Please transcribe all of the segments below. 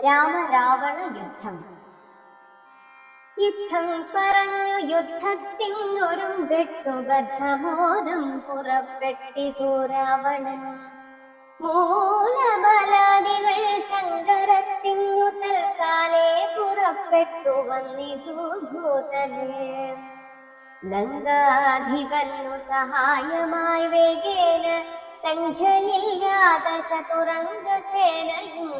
രാമരാവണ യുദ്ധം. യുദ്ധം പറഞ്ഞു യുദ്ധത്തിനൊരുമ്പെട്ടു ബദ്ധബോധം പുറപ്പെട്ടിതു രാവണൻ. മൂലബലാദികൾ സങ്കരത്തിനു തൽക്കാലേ പുറപ്പെട്ടു വന്നിതു ഭൂതലേ. ലങ്കാധിപന്നു സഹായമായി വേഗേന സംഖ്യയില്ലാത്ത ചതുരംഗസേനയും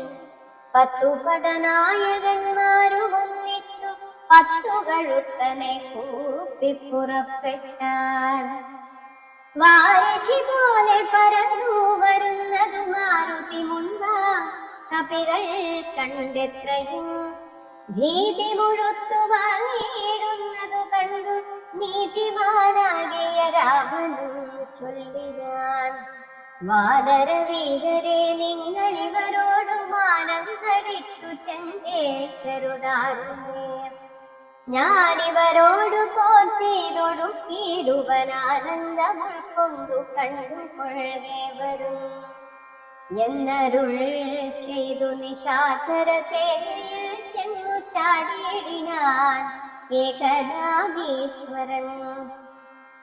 10 പടനായകന്മാരും ഒന്നിച്ചു 10 കഴുത്തനെ കൂപ്പി പുറപ്പെട്ടാൻ. വാരിധി പോലെ പരന്നു വരുന്നതു മാരുതി മുൻപാ കപികൾ കണ്ടെത്രയും. ഭീതി മുഴുത്തു വാങ്ങിയിടുന്നതു കണ്ടു നീതിമാനാകിയ രാമനും ചൊല്ലിനാൻ. വാനരവീരരെ നിങ്ങളിവരോടു മാനം കടിച്ചു ചെഞ്ചേക്കരുതാറുന്നേ. ഞാനിവരോടു പോർ ചെയ്തൊടുക്കിയിടുവനാനന്ദം ഉൾക്കൊണ്ടു കണ്ടുകൊള്ളേവരും എന്നരുൾ ചെയ്തു നിശാചര സേനയിൽ ചെന്നു ചാടിയിടിനാൻ ഏകനാഗീശ്വരൻ.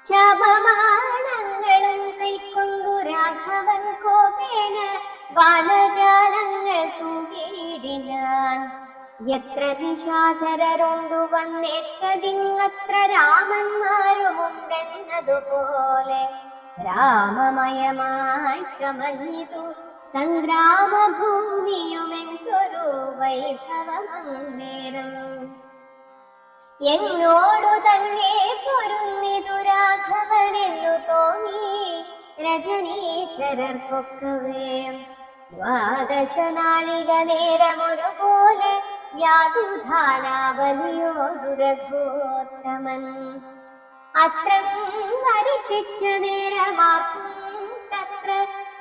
ശാപമാനങ്ങളും കൈക്കൊണ്ടു രാഘവൻ കോപേന ബാണജാലങ്ങൾ തൂകിയിടിനാൻ. എത്ര നിശാചരരുണ്ടു വന്നേറ്റതിങ്ങത്ര രാമന്മാരുമുണ്ടെന്നതുപോലെ രാമമയമായി ചമഞ്ഞിതു സംഗ്രാമഭൂമിയുമെന്തൊരു വൈഭവമന്നേരം. എന്നോടു തന്നെ പൊരുന്നിതു രാഘവനെന്നു തോന്നി രജനീചരർക്കൊക്കവേ. 12 നാഴിക നേരമൊരുപോലെ യാതുധാനാവലിയോടു രഘോത്തമൻ. അസ്ത്രം വർഷിച്ച നേരമാർക്കും തത്ര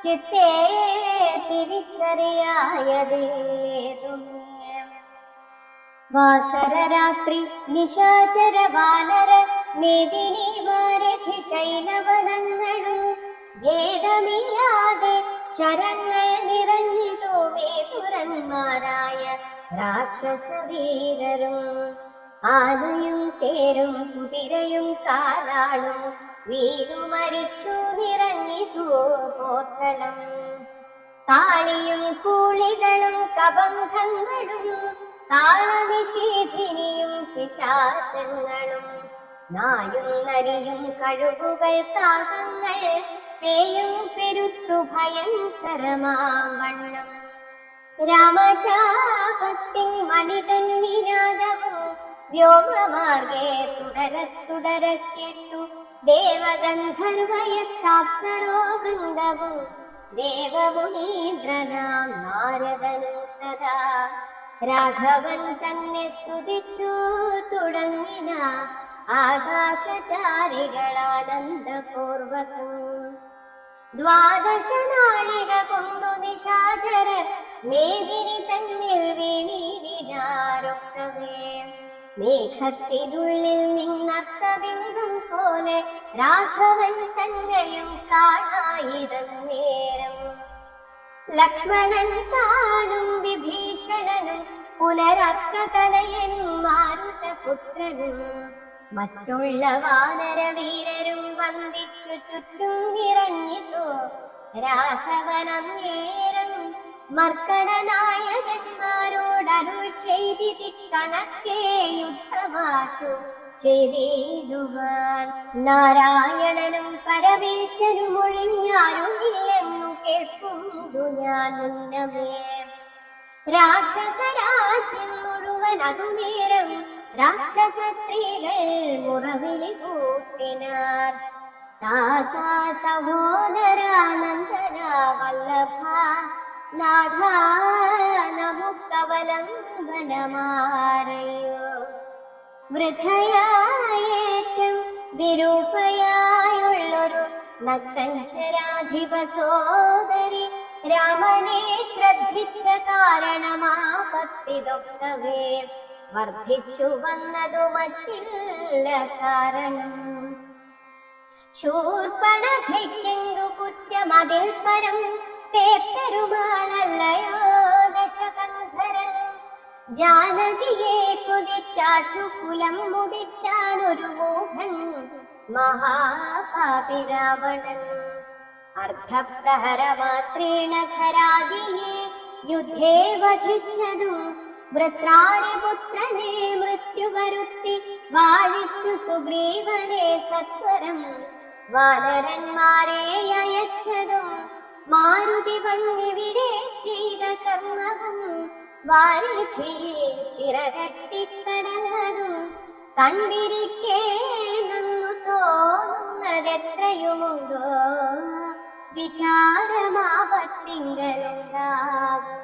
ചിത്തേ തിരിച്ചറിയായതേതുമേ. വാസരരാത്രി നിശാചര വാനര മേദിനി വാരഥി ശൈലവനങ്ങളും ഭേദമില്ലാതെ ശരങ്ങൾ നിറഞ്ഞിതു മേതുരന്മാരായ രാക്ഷസവീരരും. ആനയും തേരും കുതിരയും കാലാളും വീണു മരിച്ചു നിറഞ്ഞിതു പോർക്കളം. കാളിയും കൂളികളും കബന്ധങ്ങളും താളനിഷേധിനിയും പിശാചങ്ങളും നായും നരിയും കഴുകുകൾ കാകങ്ങൾ പേയും പെരുത്തു ഭയങ്കരമാം വണ്ണം. രാമചാപത്തിൻ മണിതൻ നിനാദവും വ്യോമമാർഗേ തുടര കേട്ടു ദേവഗന്ധർവയക്ഷാപ്സരോ വൃന്ദവും ദേവമുനീന്ദ്രനാം നാരദനും തഥാ രാഘവൻ തന്നെ സ്തുതിച്ചു തുടങ്ങിന ആകാശചാരികളാനന്ദപൂർവകം. 12 നാഴിക കൊണ്ടു നിശാചരർ മേദിനി തന്നിൽ വീണിടിനാരൊക്കവേ. മേഘത്തിനുള്ളിൽ നിന്നർത്തബിംബം പോലെ രാഘവൻ തന്നെയും കാണായിരം നേരം. ലക്ഷ്മണൻ താനും വിഭീഷണനും പുനരർക്കതനയനും മാരുതപുത്രനും മറ്റുള്ള വാനരവീരരും വന്ദിച്ചു ചുറ്റും നിറഞ്ഞിതു രാഘവനന്നേരം. മർക്കടനായകന്മാരോടരുൾ ചെയ്തിതി കണക്കേ യുദ്ധമാശു ചെയ്തിടുവാൻ. നാരായണനും പരമേശ്വരും ഒഴിഞ്ഞാരുമില്ലെന്നു കേൾക്കുന്നു ഞാൻ മുന്നമേ. രാക്ഷസരാജ്യം മുഴുവൻ അതുനേരം രാക്ഷസ സ്ത്രീകൾ മുറവിളി കൂട്ടിനാർ. താതാ സഹോദരാനന്ദന വല്ലഭ നാഥ നമുക്കവലംബനമാരയോ. വൃഥയായേറ്റം വിരൂപയായുള്ളൊരു നക്തഞ്ചരാധിപ സോദരി രാമനെ ശ്രദ്ധിച്ച കാരണമാപത്തിതൊക്കവേ. വർദ്ധിച്ചു വന്നതു മറ്റില്ല കാരണം. ശൂർപ്പണഖയ്ക്കെന്തു കുറ്റമതിൽ പരം പേപ്പെരുമാളല്ലയോ ദശകന്ധരൻ. ജാനകിയെ കുതിച്ചാശു കുലം മുടിച്ചാനൊരു മൂഢൻ മഹാപാപി രാവണൻ. അർദ്ധപ്രഹരമാത്രേണ ഖരാദിയെ യുദ്ധേ വധിച്ചതും വൃത്രാരിപുത്രനെ മൃത്യു വരുത്തി വാഴിച്ചു സുഗ്രീവനെ സത്വരം. വാനരന്മാരെ അയച്ചതും മാരുതി വന്നിവിടെ ചെയ്ത കർമ്മവും വാരിധിയിൽ ചിറകട്ടിത്തടങ്ങതും കണ്ടിരിക്കേ നന്നു തോന്നുന്നതെത്രയുമുണ്ടോ വിചാരമാപത്തിങ്കലുണ്ടാകും.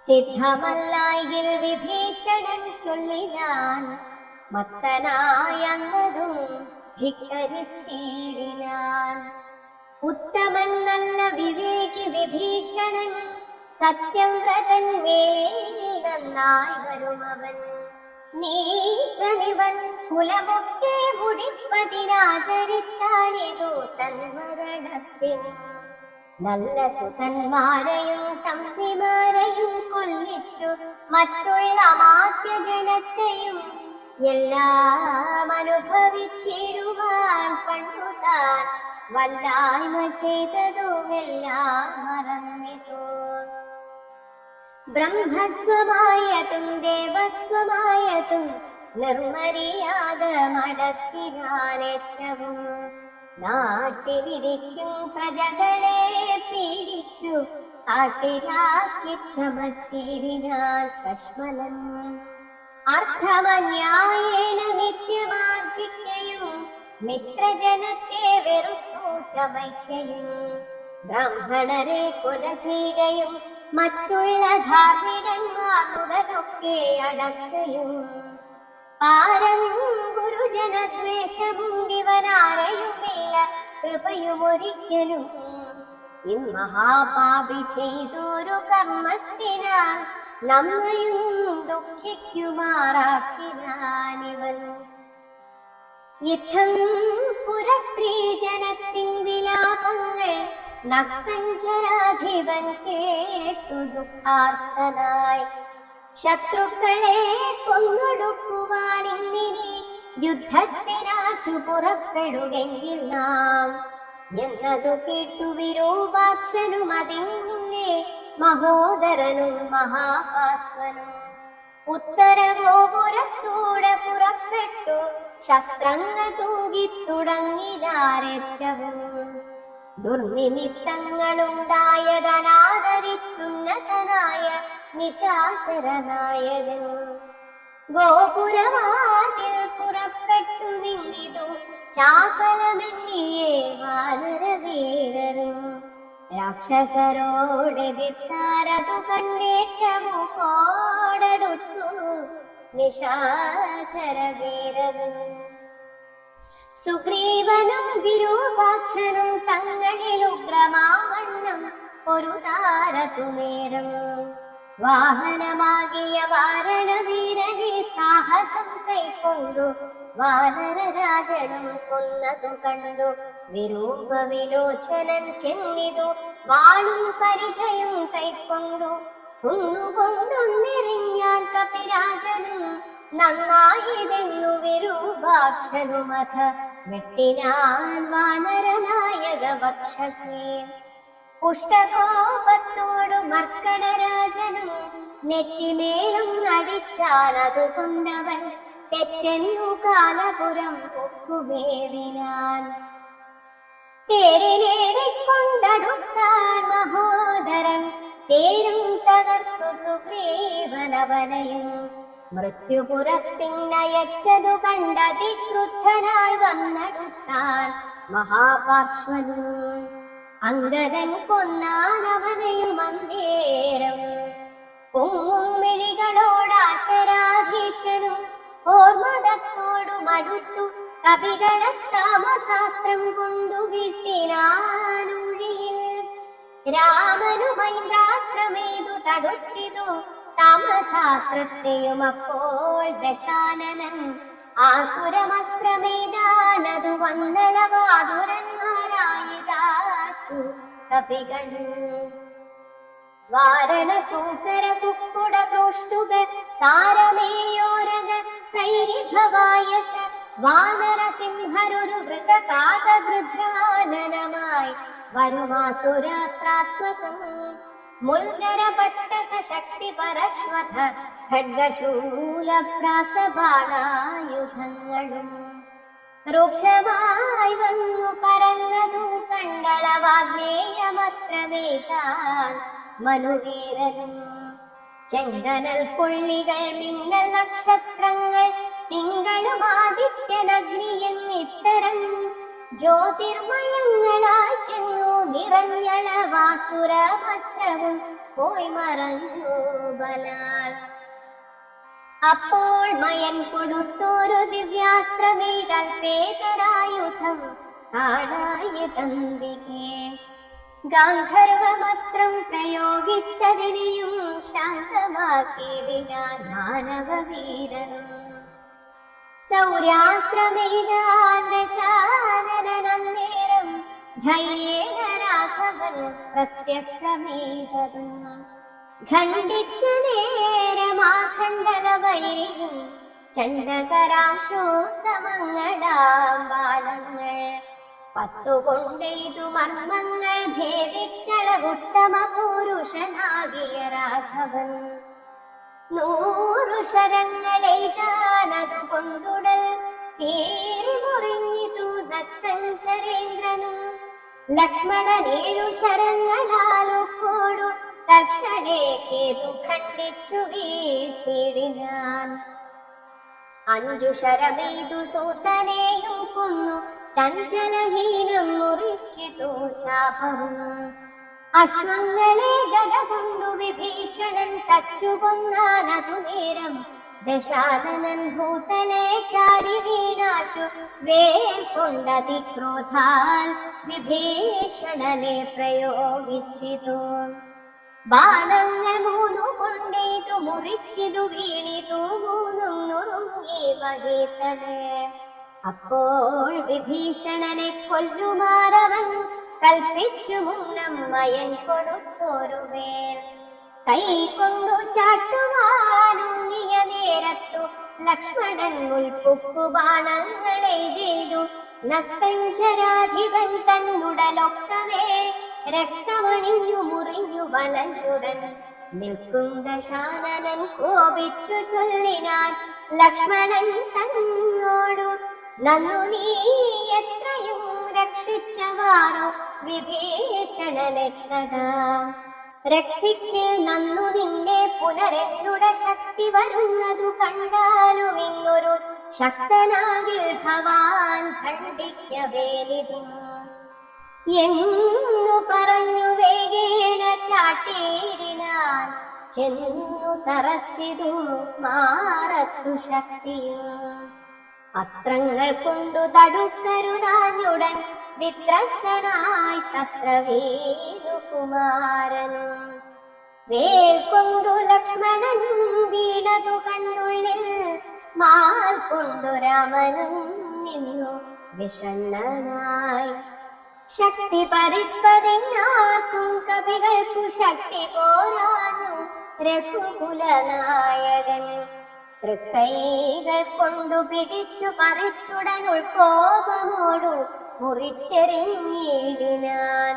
സിദ്ധമല്ലായിൽ വിഭീഷണൻ ചൊല്ലിനാൻ മത്തനായന്നതും ധിക്കരിച്ചിടിനാൻ. ഉത്തമൻ നല്ല വിവേകി വിഭീഷണൻ സത്യവ്രതൻ വേലിൽ നന്നായി വരുമവൻ. നീചനിവൻ കുലമൊക്കെ മുടിപ്പതിനാചരിച്ചാലിതു തന്മരണത്തിന്. നല്ല സുതന്മാരെയും തമ്പിമാരെയും കൊല്ലിച്ചു മറ്റുള്ള മാത്യജനത്തെയും എല്ലാം അനുഭവിച്ചിടുവാൻ പണ്ടുതാൻ വല്ലായ്മ ചെയ്തതുമെല്ലാം മറന്നിതോ. ബ്രഹ്മസ്വമായതും ദേവസ്വമായതും നിർമര്യാദ മടക്കിനാനേറ്റവും. നാട്ടിലിരിക്കും പ്രജകളെ പീഡിച്ചു കാട്ടിലാക്കി ചമച്ചിടിനാൻ കശ്മലൻ. അർത്ഥമന്യായേന നിത്യമാർജിക്കയും മിത്രജനത്തെ വെറുത്തു ചമയ്ക്കയും. ബ്രാഹ്മണരെ കൊല ചെയ്യുകയും മറ്റുള്ള ധാർമ്മികന്മാർ മുതലൊക്കെ അടക്കുകയും. പാരം ഗുരുജനദ്വേഷവും ദിവനാരെയുമില്ല കൃപയുമൊരിക്കലും. ഇമ്മഹാപാപി ചെയ്തൊരു കർമ്മത്തിനാൽ നമ്മയും ദുഃഖിക്കുമാറാക്കിനാനിവൻ. യുദ്ധം പുരസ്ത്രീ ജനത്തിൻ വിലാപങ്ങൾ നക്തഞ്ചരാധിപൻ കേട്ടു ദുഃഖാർത്തനായി. ശത്രുക്കളെ കൊന്നൊടുക്കുവാനിന്നിനി യുദ്ധത്തിനാശു പുറപ്പെടുകെങ്കിൽ നാം എന്നതു കേട്ടു വിരൂപാക്ഷനും അതിനെ മഹോദരനും മഹാപാർശ്വനും. ഉത്തരഗോപുരത്തൂടെ പുറപ്പെട്ടു ശസ്ത്രങ്ങൾ തൂകിത്തുടങ്ങിനാരേറ്റവും. ദുർനിമിത്തങ്ങളുണ്ടായതനാദരിച്ചുന്നതനായ നിശാചരനായകൻ. ഗോപുരവാതിൽ പുറപ്പെട്ടു നിന്നിതു ചാപലമെന്നിയേ വാനരവീരരും. രാക്ഷസരോടെതിർത്താരതു കണ്ടേറ്റമു കോടടുത്തു നിശാചരവീരരും. സുഗ്രീവനും വിരൂപാക്ഷനും തങ്ങളിൽ ഉഗ്രമാവണ്ണം ഒരു താരതുനേരം. വാഹനമാകിയ വാരണവീരനെ സാഹസം കൈക്കൊണ്ടു വാനരരാജനും കൊന്നതു കണ്ടു വിരൂപ വിലോചനൻ ചെന്നിതു വാളും പരിചയം കൈക്കൊണ്ടു. കുന്നുകൊണ്ടൊന്നെറിഞ്ഞാൻ കപിരാജനും നന്നായിതെന്നു വിരൂപാക്ഷനുമഥ വെട്ടിനാൻ വാനരനായക വക്ഷസേ. പുഷ്ടകോപത്തോടു മർക്കടരാജനും നെറ്റിമേലും അടിച്ചാനതു കൊണ്ടവൻ തെറ്റെന്നു കാലപുരം ഒക്കുവേവിനാൻ. തേരിലേറിക്കൊണ്ടടുത്താൻ മഹോദരൻ തേരും തകർത്തു സുഗ്രീവനവനയും. മൃത്യുപുരത്തിനയച്ചതു കണ്ടതിക്രുദ്ധനായി വന്നടുത്താൻ മഹാപാർശ്വനും. അംഗദൻ കൊന്നാനവനെയും അന്നേരം. പൊങ്ങും മിഴികളോടാശരാധീശനും ഓർമ്മതത്തോടു മടുത്തു കപികളത്താമശാസ്ത്രം കൊണ്ടു വീഴ്ത്തിനാനൂഴിയിൽ. രാമനുമൈന്ദ്രാസ്ത്രമേതു തടുത്തിതു താമശാസ്ത്രത്തെയും. അപ്പോൾ ദശാനനൻ ആസുരമസ്ത്രമേതാനതു വന്നളവാതുരന്മാരായിതാശു കപികൾ. വാരണസൂകര കുക്കുട ക്രോഷ്ടുക സാരമേയോരക സൈരിഭവായസ വാനരസിംഹരൊരു വൃതകാതഗൃധ്രാനനമായി വരുമാസുരാസ്ത്രാത്മകം മുൽഗരപട്ടസ ശക്തി പരശ്വഥ ഖഡ്ഗശൂലഭ്രാസബാണായുധങ്ങളും രൂക്ഷമായി വന്നു പരന്നതു കണ്ടളവാഗ്നേയമസ്ത്രമേതാൻ മനുവീരനും ചെങ്കനൽ പുള്ളികൾ മിന്നൽ നക്ഷത്രങ്ങൾ തിങ്കളും ആദിത്യനഗ്നിയും ഇത്തരം ജ്യോതിർമയങ്ങളായി ചെന്നു നിറഞ്ഞള വാസുരവസ്ത്രവും പോയി മറഞ്ഞു ബലാൽ അപ്പോൾ മയൻ കൊടുത്തോരു ദിവ്യാസ്ത്രമേതൽപേതരായുധം കാണായി തന്തികെ ഗാന്ധർവമസ്ത്രം പ്രയോഗിച്ചതിനെയും ശാന്തമാക്കിയിടിനാൻ മാനവവീരനും സൗര്യാസ്ത്രമേതാന്നേരം ധൈര്യേന രാഘവൻ പ്രത്യസ്ത്രമേതതും ഖണ്ഡിച്ച നേരമാഖണ്ഡല വൈരിയും ചണ്ഡകരാംശോ സമങ്ങളാം ബാണങ്ങൾ പത്തുകൊണ്ടെയ്തു മർമ്മങ്ങൾ ഭേദിച്ചളവുത്തമ പുരുഷനാകിയ രാഘവൻ 100 ശരങ്ങളെയ്താനതു കൊണ്ടുടൽ തീരി മുറിഞ്ഞിതു ദത്തഞ്ചരേന്ദ്രനും ലക്ഷ്മണൻ 7 ശരങ്ങളാലൊക്കോടു തക്ഷണേ കേതു ഖണ്ഡിച്ചു വീഴ്ത്തിടിനാൻ 5 ശരമെയ്തു സൂതനെയും കൊന്നു ചഞ്ചലഹീനം മുറിച്ചിതു ചാപവും അശ്വങ്ങളെ ഗദ കൊണ്ടു വിഭീഷണൻ തച്ചു കൊന്നാനതു നേരം ദശാനനൻ ഭൂതലെ ചാടി വീണാശു വേൽ കൊണ്ടതിക്രോധാൽ വിഭീഷണനെ പ്രയോഗിച്ചിതു ബാണങ്ങൾ 3 കൊണ്ടേതു മുറിച്ചിതു വീണിതു 3 നുറുങ്ങി വകേതനെ അപ്പോൾ വിഭീഷണനെ കൊല്ലുമാറവൻ കൽപ്പിച്ചു മുന്നം മയൻ കൊടുത്തോരു വേൽ കൈ കൊണ്ടു ചാട്ടുവാനുങ്ങിയ നേരത്തു ലക്ഷ്മണൻ മുൽപ്പുക്കു ബാണങ്ങളെയ്തു നക്തഞ്ചരാധിപൻ തന്നുടലൊക്കവേ രക്തമണിഞ്ഞു മുറിഞ്ഞു വലഞ്ഞുടൻ നിൽക്കും ദശാനനൻ കോപിച്ചു ചൊല്ലിനാൻ ലക്ഷ്മണൻ തന്നോടു നന്നു നീ എത്രയും രക്ഷിച്ചവാറോ വിഭീഷണനെത്തതാ രക്ഷിക്ക് നന്നു നിന്നെ പുനരെന്നുടെ ശക്തി വരുന്നതു കണ്ടാലും ഇങ്ങൊരു ശക്തനാകിൽ ഭവാൻ ഖണ്ഡിക്കവേലിതും എന്നു പറഞ്ഞു വേഗേന ചാട്ടേരിനാൻ ചെന്നു തറച്ചിതു മാറത്തു ശക്തിയും അസ്ത്രങ്ങൾ കൊണ്ടു തടുക്കരുതാഞ്ഞുടൻ വിത്രസ്തനായി തത്ര വീണു കുമാരൻ വേൽ കൊണ്ടു ലക്ഷ്മണൻ വീണതു കണ്ണുള്ളിൽ മാൽ കൊണ്ടു രാമനും നിന്നു വിഷണ്ണനായി ശക്തി പരിപ്പതിനാർക്കും കവികൾക്കു ശക്തി പോരാഞ്ഞു രഘുകുലനായകൻ തൃക്കൈകൾ കൊണ്ടു പിടിച്ചു പറിച്ചുടൻ ഉൾക്കോപമോടു മുറിച്ചെറിഞ്ഞിടിനാൻ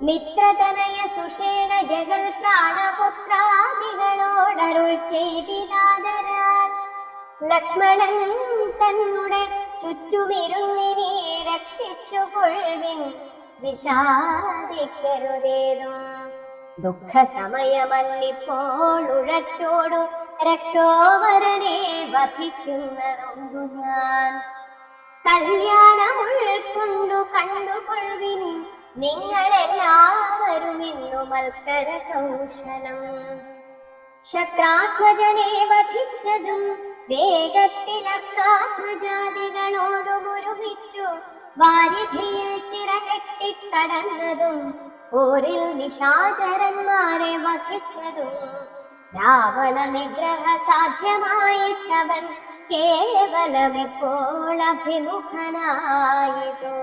മിത്രതനയ സുഷേണ ജഗൽ പ്രാണപുത്രാദികളോടരുൾ ചെയ്തിനാദരാൽ ലക്ഷ്മണൻ തന്നെ ചുറ്റുമിരുന്നിനെ രക്ഷിച്ചു കൊള്ളിൻ വിഷാദിക്കരുതേതും ദുഃഖ സമയമല്ലിപ്പോൾ ഉഴറ്റോടു രക്ഷോവരനെ വധിക്കുന്നതുണ്ടു ഞാൻ കല്യാണം ഉൾക്കൊണ്ടു കണ്ടുകൊള്ളുവിൻ നിങ്ങളെല്ലാവരും ഇന്നു മത്കര കൗശലം ശക്രാധ്വജനെ വധിച്ചതും വേഗത്തിൽ അർക്കാധ്വജാതികളോടും ഒരുമിച്ചു വാരിധിയിൽ ചിറകെട്ടിക്കടന്നതും പോരിൽ നിശാചരന്മാരെ വധിച്ചതും രാവണ നിഗ്രഹ സാധ്യമായിട്ടവൻ കേവലമിപ്പോൾ അഭിമുഖനായതു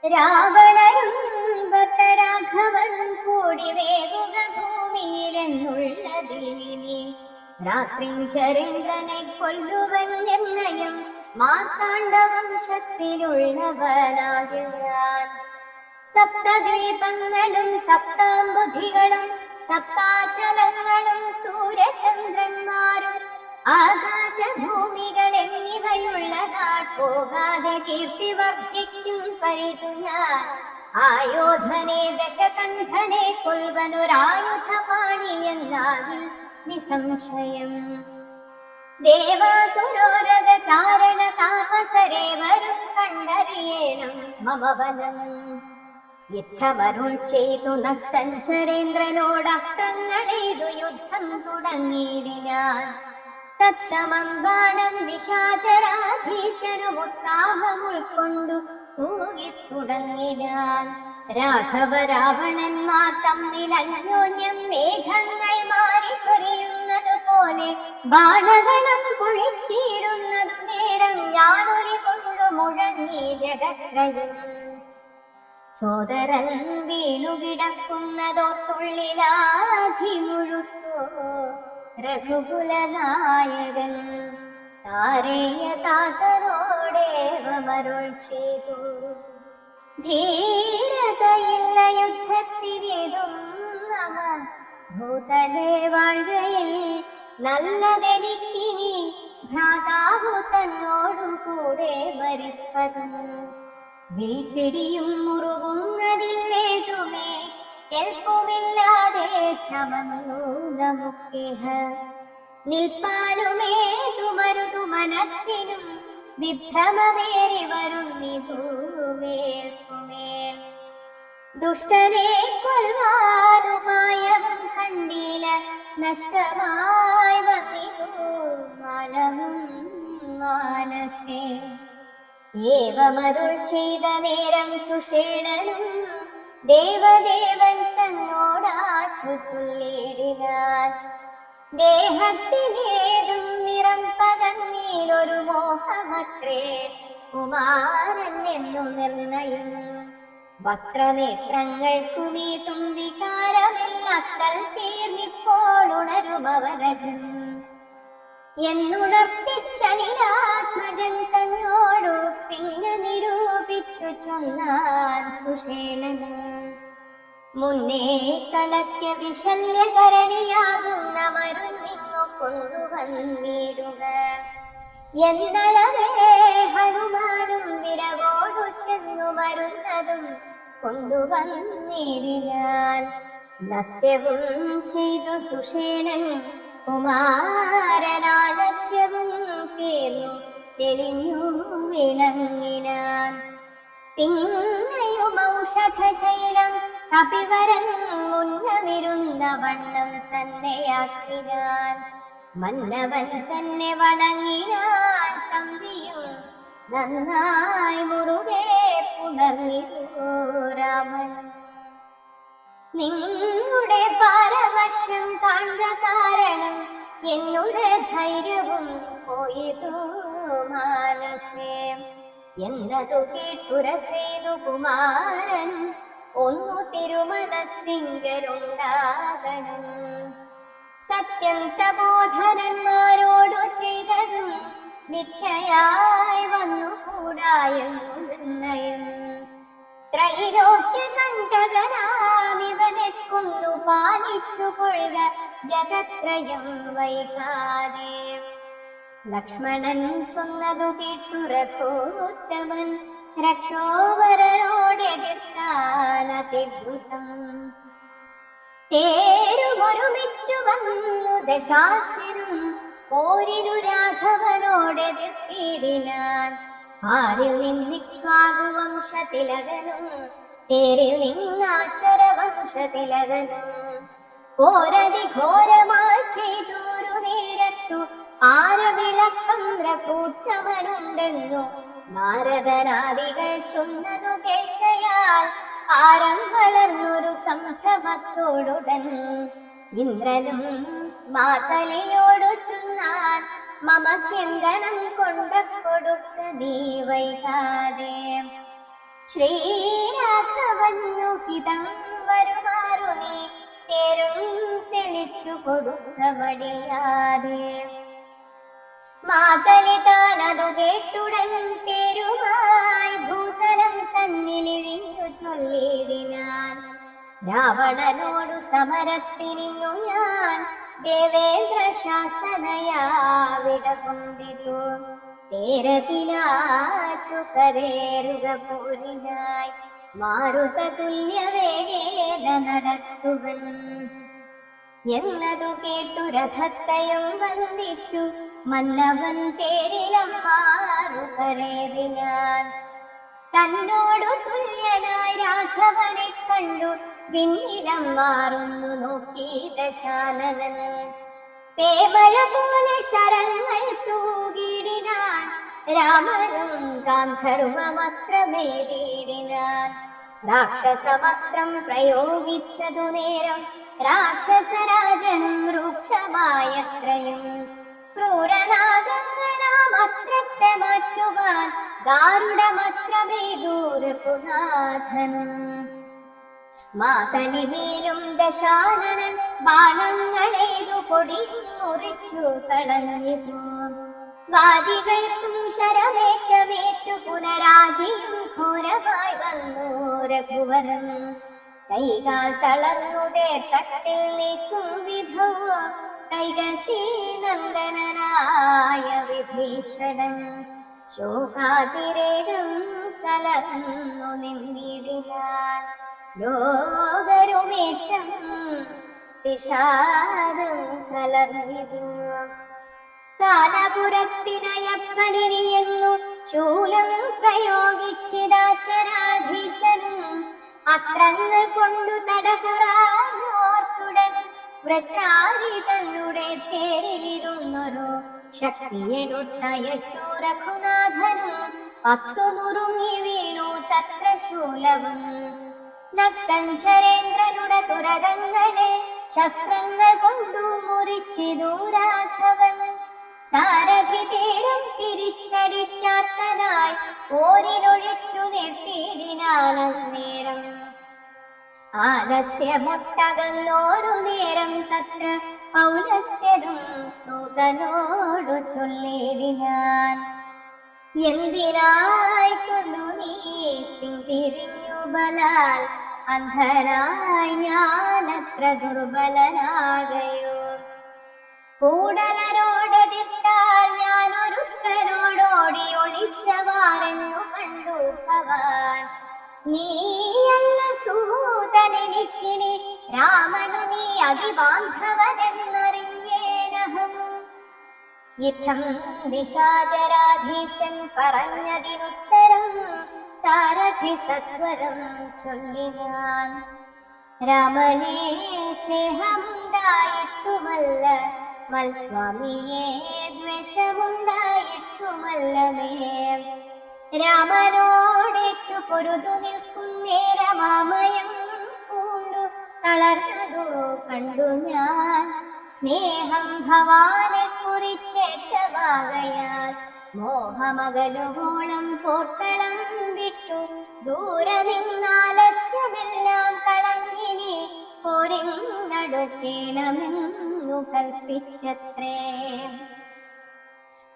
രാവണരും ഭക്തരാഘവൻ കൂടി വേകുക ഭൂമിയിലെന്നുള്ളതിൽ ഇനി രാത്രിഞ്ചരേന്ദ്രനെ കൊല്ലുവൻ നിർണയം മാർത്താണ്ഡ വംശത്തിലുള്ളവനാകിയാൻ. സപ്തദ്വീപങ്ങളും സപ്താംബുധികളും സപ്താചലങ്ങളും സൂര്യചന്ദ്രന്മാരും ആകാശഭൂമികൾ എന്നിവയുള്ള നാൾ പോകാതെ കീർത്തി വർദ്ധിക്കും പരിചുഞ്ഞാൻ. ആയോധനെ ദശകണ്ഠനെ കൊൽവനൊരായുധപാണി എന്നാകിൽ നിസംശയം. ദേവാസുരോരക ചാരണ താപസരേവരും കണ്ടറിയേണം മമ വനം. യുദ്ധമരുൾ ചെയ്തു നക്തഞ്ചരേന്ദ്രനോട് അസ്ത്രങ്ങളെയ്തു യുദ്ധം തുടങ്ങിയിടിനാൻ. തത്സമം ബാണം നിശാചരാധീശനും ഉത്സാഹം ഉൾക്കൊണ്ടു തൂകിത്തുടങ്ങിനാൻ. രാഘവ രാവണന്മാർ തമ്മിൽ അന്യോന്യം മേഘങ്ങൾ മാറി ചൊരിയുന്നത് പോലെ ബാണഗണം പൊഴിച്ചിടുന്നതു നേരം ഞാനൊരു കൊണ്ടു മുഴങ്ങി ജഗത്രയും. സോദരൻ വീണുകിടക്കുന്നതോർത്തുള്ളിലാധി രഘുകുലനായകൻ താരേയ താതനോടേവമരുൾ ചെയ്തു. ധീരതയില്ല യുദ്ധത്തിനേതും നമ ഭൂതലേ വാഴ്കയിൽ നല്ലതെനിക്കിനി ഭ്രാതാവു തന്നോടുകൂടെ ഭരിപ്പതും. വിൽപിടിയും മുറുകുന്നതില്ലേതുമേ കേൾക്കുമില്ലാതെ ചമന്നു നമുക്കിഹ. നിൽപ്പാനുമേതു മരുതു മനസ്സിനും വിഭ്രമമേറി വരുന്നിതുമേൽക്കുമേൽ. ദുഷ്ടനെ കൊൽവാനുപായവും കണ്ടില നഷ്ടമായി വന്നിതു മനവും മാനസേ. ഏവമരുൾ ചെയ്ത നേരം സുഷേണനും ദേവദേവൻ തന്നോടാശു ചൊല്ലിടിനാൻ. ദേഹത്തിനേതും നിറം പകർന്നീലൊരു മോഹമത്രേ കുമാരൻ എന്നു നിർണയം. വക്രനേത്രങ്ങൾക്കുമീതും വികാരമില്ലത്തൽ തീർന്നിപ്പോൾ ഉണരുമവരജൻ എന്നുണർത്തിച്ചനിലാത്മജൻ തന്നോടു പിന്നെ നിരൂപിച്ചു ചൊന്നാൻ സുഷേണന്. മുന്നേ കണക്ക വിശല്യകരണിയാകുന്ന മരുന്നിങ്ങു കൊണ്ടുവന്നിടുക എന്നളവേ ഹനുമാനും വിരവോടു ചെന്നു മരുന്നതും കൊണ്ടുവന്നിടിനാൻ. നസ്യവും ചെയ്തു സുഷേണൻ കുമാരനാലസ്യവും തീർന്നു തെളിഞ്ഞു വിളങ്ങിനാൻ. പിന്നെയും ഔഷധശൈലം കപിവരൻ മുന്നമിരുന്ന വണ്ണം തന്നെയാക്കിനാൻ. മന്നവൻ തന്നെ വണങ്ങിനാൻ. തമ്പിയും നന്നായി മുറുകെ പുണർന്നിരു രാമൻ. നിങ്ങളുടെ പാരവശ്യം കാണുക കാരണം എന്നുടെ ധൈര്യവും പോയതു മാനസേ എന്നതു കേട്ടുര ചെയ്തു കുമാരൻ. ഒന്നു തിരുമനസ്സിങ്കലുണ്ടാകണം. സത്യം തബോധനന്മാരോടു ചെയ്തതും മിഥ്യയായി വന്നുകൂടായെന്നു നിർണയം. ത്രൈലോക്യ കണ്ടകനാമിവനെ കൊന്നു പാലിച്ചു കൊള്ളുക ജഗത്രയം വൈകാതെ. ലക്ഷ്മണൻ ചൊന്നതു കേട്ടു രഘോത്തമൻ രക്ഷോവരനോടെതിർത്താൻ അതിദ്രുതം. തേരുമൊരുമിച്ചു വന്നു ദശാസ്യനും പോരിനു രാഘവനോടെതിർത്തിടിനാൻ. ആരിൽ നിന്നിക്ഷ്വാകുവംശതിലകനും തേരിൽ നിന്നാശരവംശതിലകനും പോരതി ഘോരമായി ചെയ്തൊരു നേരത്തു ആരവിളക്കം രഘൂത്തമനുണ്ടെന്നു നാരദനാദികൾ ചൊന്നതു കേൾക്കയാൽ ആരം വളർന്നൊരു സംഭ്രമത്തോടുടൻ ഇന്ദ്രനും മാതലയോടു ചൊന്നാൻ. മമ സ്യന്തനം കൊണ്ട കൊടുക്ക നീ വൈകാതെ. ശ്രീരാഘവന്നു ഹിതം വരുമാറു നീ തേരും തെളിച്ചു കൊടുക്ക മടിയാതെ. മാതലി താനതു കേട്ടുടൻ തേരുമായി ഭൂതലം തന്നിലിരിഞ്ഞു ചൊല്ലിടിനാൻ. രാവണനോടു സമരത്തിനിന്നു ഞാൻ ദേവേന്ദ്ര ശാസനയാവിട കൊണ്ടിതു. തേരതിലാശു കരേറുക പോരിനായി മാരുത തുല്യവേഗേന നടത്തുവൻ എന്നതു കേട്ടു രഥത്തെയും വന്ദിച്ചു മന്നവൻ തേരിലമ്മാറു കരേറിനാൻ. തന്നോടു തുല്യനായി രാഘവനെ കണ്ടു പിന്നിലം മാറുന്നു നോക്കി ദശാനനൻ. പേമഴ പോലെ ശരങ്ങൾ തൂകിടിനാൻ രാമനും ഗാന്ധർവമസ്ത്രമേറിയിടിനാൻ. രാക്ഷസമസ്ത്രം പ്രയോഗിച്ചതു നേരം രാക്ഷസരാജനും രൂക്ഷമായത്രയും. ക്രൂരനാഗങ്ങളാം അസ്ത്രത്തെ മാറ്റുവാൻ ഗാരുഡമസ്ത്രമേതൂരകുനാഥനും. മാതലിമേലും ദശാനനൻ ബാണങ്ങളേതു പൊടിയും മുറിച്ചു കളഞ്ഞിതു. വാദികൾക്കും ശരമേറ്റമേറ്റു പുനരാജിയും ഘോരമായി വന്നു രഘുവരൻ. കൈകാൽ തളർന്നു തേർത്തട്ടിൽ നീക്കും വിധോ കൈകസീനന്ദനായ വിഭീഷണൻ. ശോകാതിരേകം കലർന്നു നിന്നിടിനാൻ ലോകരുമേറ്റം വിഷാദം കലർന്നിതു. കാലപുരത്തിനയപ്പനിരിയെന്നു ശൂലം പ്രയോഗിച്ചിതാശരാധീശനും. അസ്ത്രങ്ങൾ കൊണ്ടു തടപുറാനോർത്തുടൻ വൃത്താരി തന്നുടെ തേരിലിരുന്നൊരു ശക്തിയെടുത്തയച്ചു രഘുനാഥനും. 10 നുറുങ്ങി വീണു തത്ര ശൂലവും. നക്തഞ്ചരേന്ദ്രനുടെ തുരകങ്ങളെ ശസ്ത്രങ്ങൾ കൊണ്ടു മുറിച്ചിതു രാഘവൻ. സാരഥി തേരും തിരിച്ചടിച്ചാത്തനായി പോരിലൊഴിച്ചു നിർത്തിയിടിനാനേരം. ആലസ്യമൊട്ടകന്നോരു നേരം തത്ര പൗലസ്ത്യരും സൂതനോടു ചൊല്ലിടിനാൻ. എന്തിനായിക്കൊണ്ടു നീ പിന്തിരിഞ്ഞു ബലാൽ അന്ധനായി ഞാനത്ര ദുർബലനാകയോ. കൂടലരോടെതിർത്താൽ ഞാനൊരുത്തനോടോടി ഒളിച്ചവാരെന്നു കണ്ടു ഭവാൻ. നീയല്ല സൂതനെനിക്കിനി രാമനു നീ അതിബാന്ധവനെന്നറിഞ്ഞേനഹം. യുദ്ധം നിശാചരാധീശൻ പറഞ്ഞതിനുത്തരം സാരഥി സത്വരം ചൊല്ലിനാൻ. രാമനെ സ്നേഹമുണ്ടായിട്ടുമല്ല മൽസ്വാമിയെ ദ്വേഷമുണ്ടായിട്ടുമല്ലമേ. രാമനോടേറ്റു പൊരുതു നിൽക്കും നേരമാമയം പൂണ്ടു തളർന്നതു കണ്ടു ഞാൻ. സ്നേഹം ഭവാനെ കുറിച്ചേറ്റമാകയാൽ മോഹമകലുകോളം പോർക്കളം വിട്ടു ദൂരെ നിന്നാലസ്യമെല്ലാം കളഞ്ഞിനി പോരിനടുത്തേണമെന്നു കൽപ്പിച്ചത്രേ.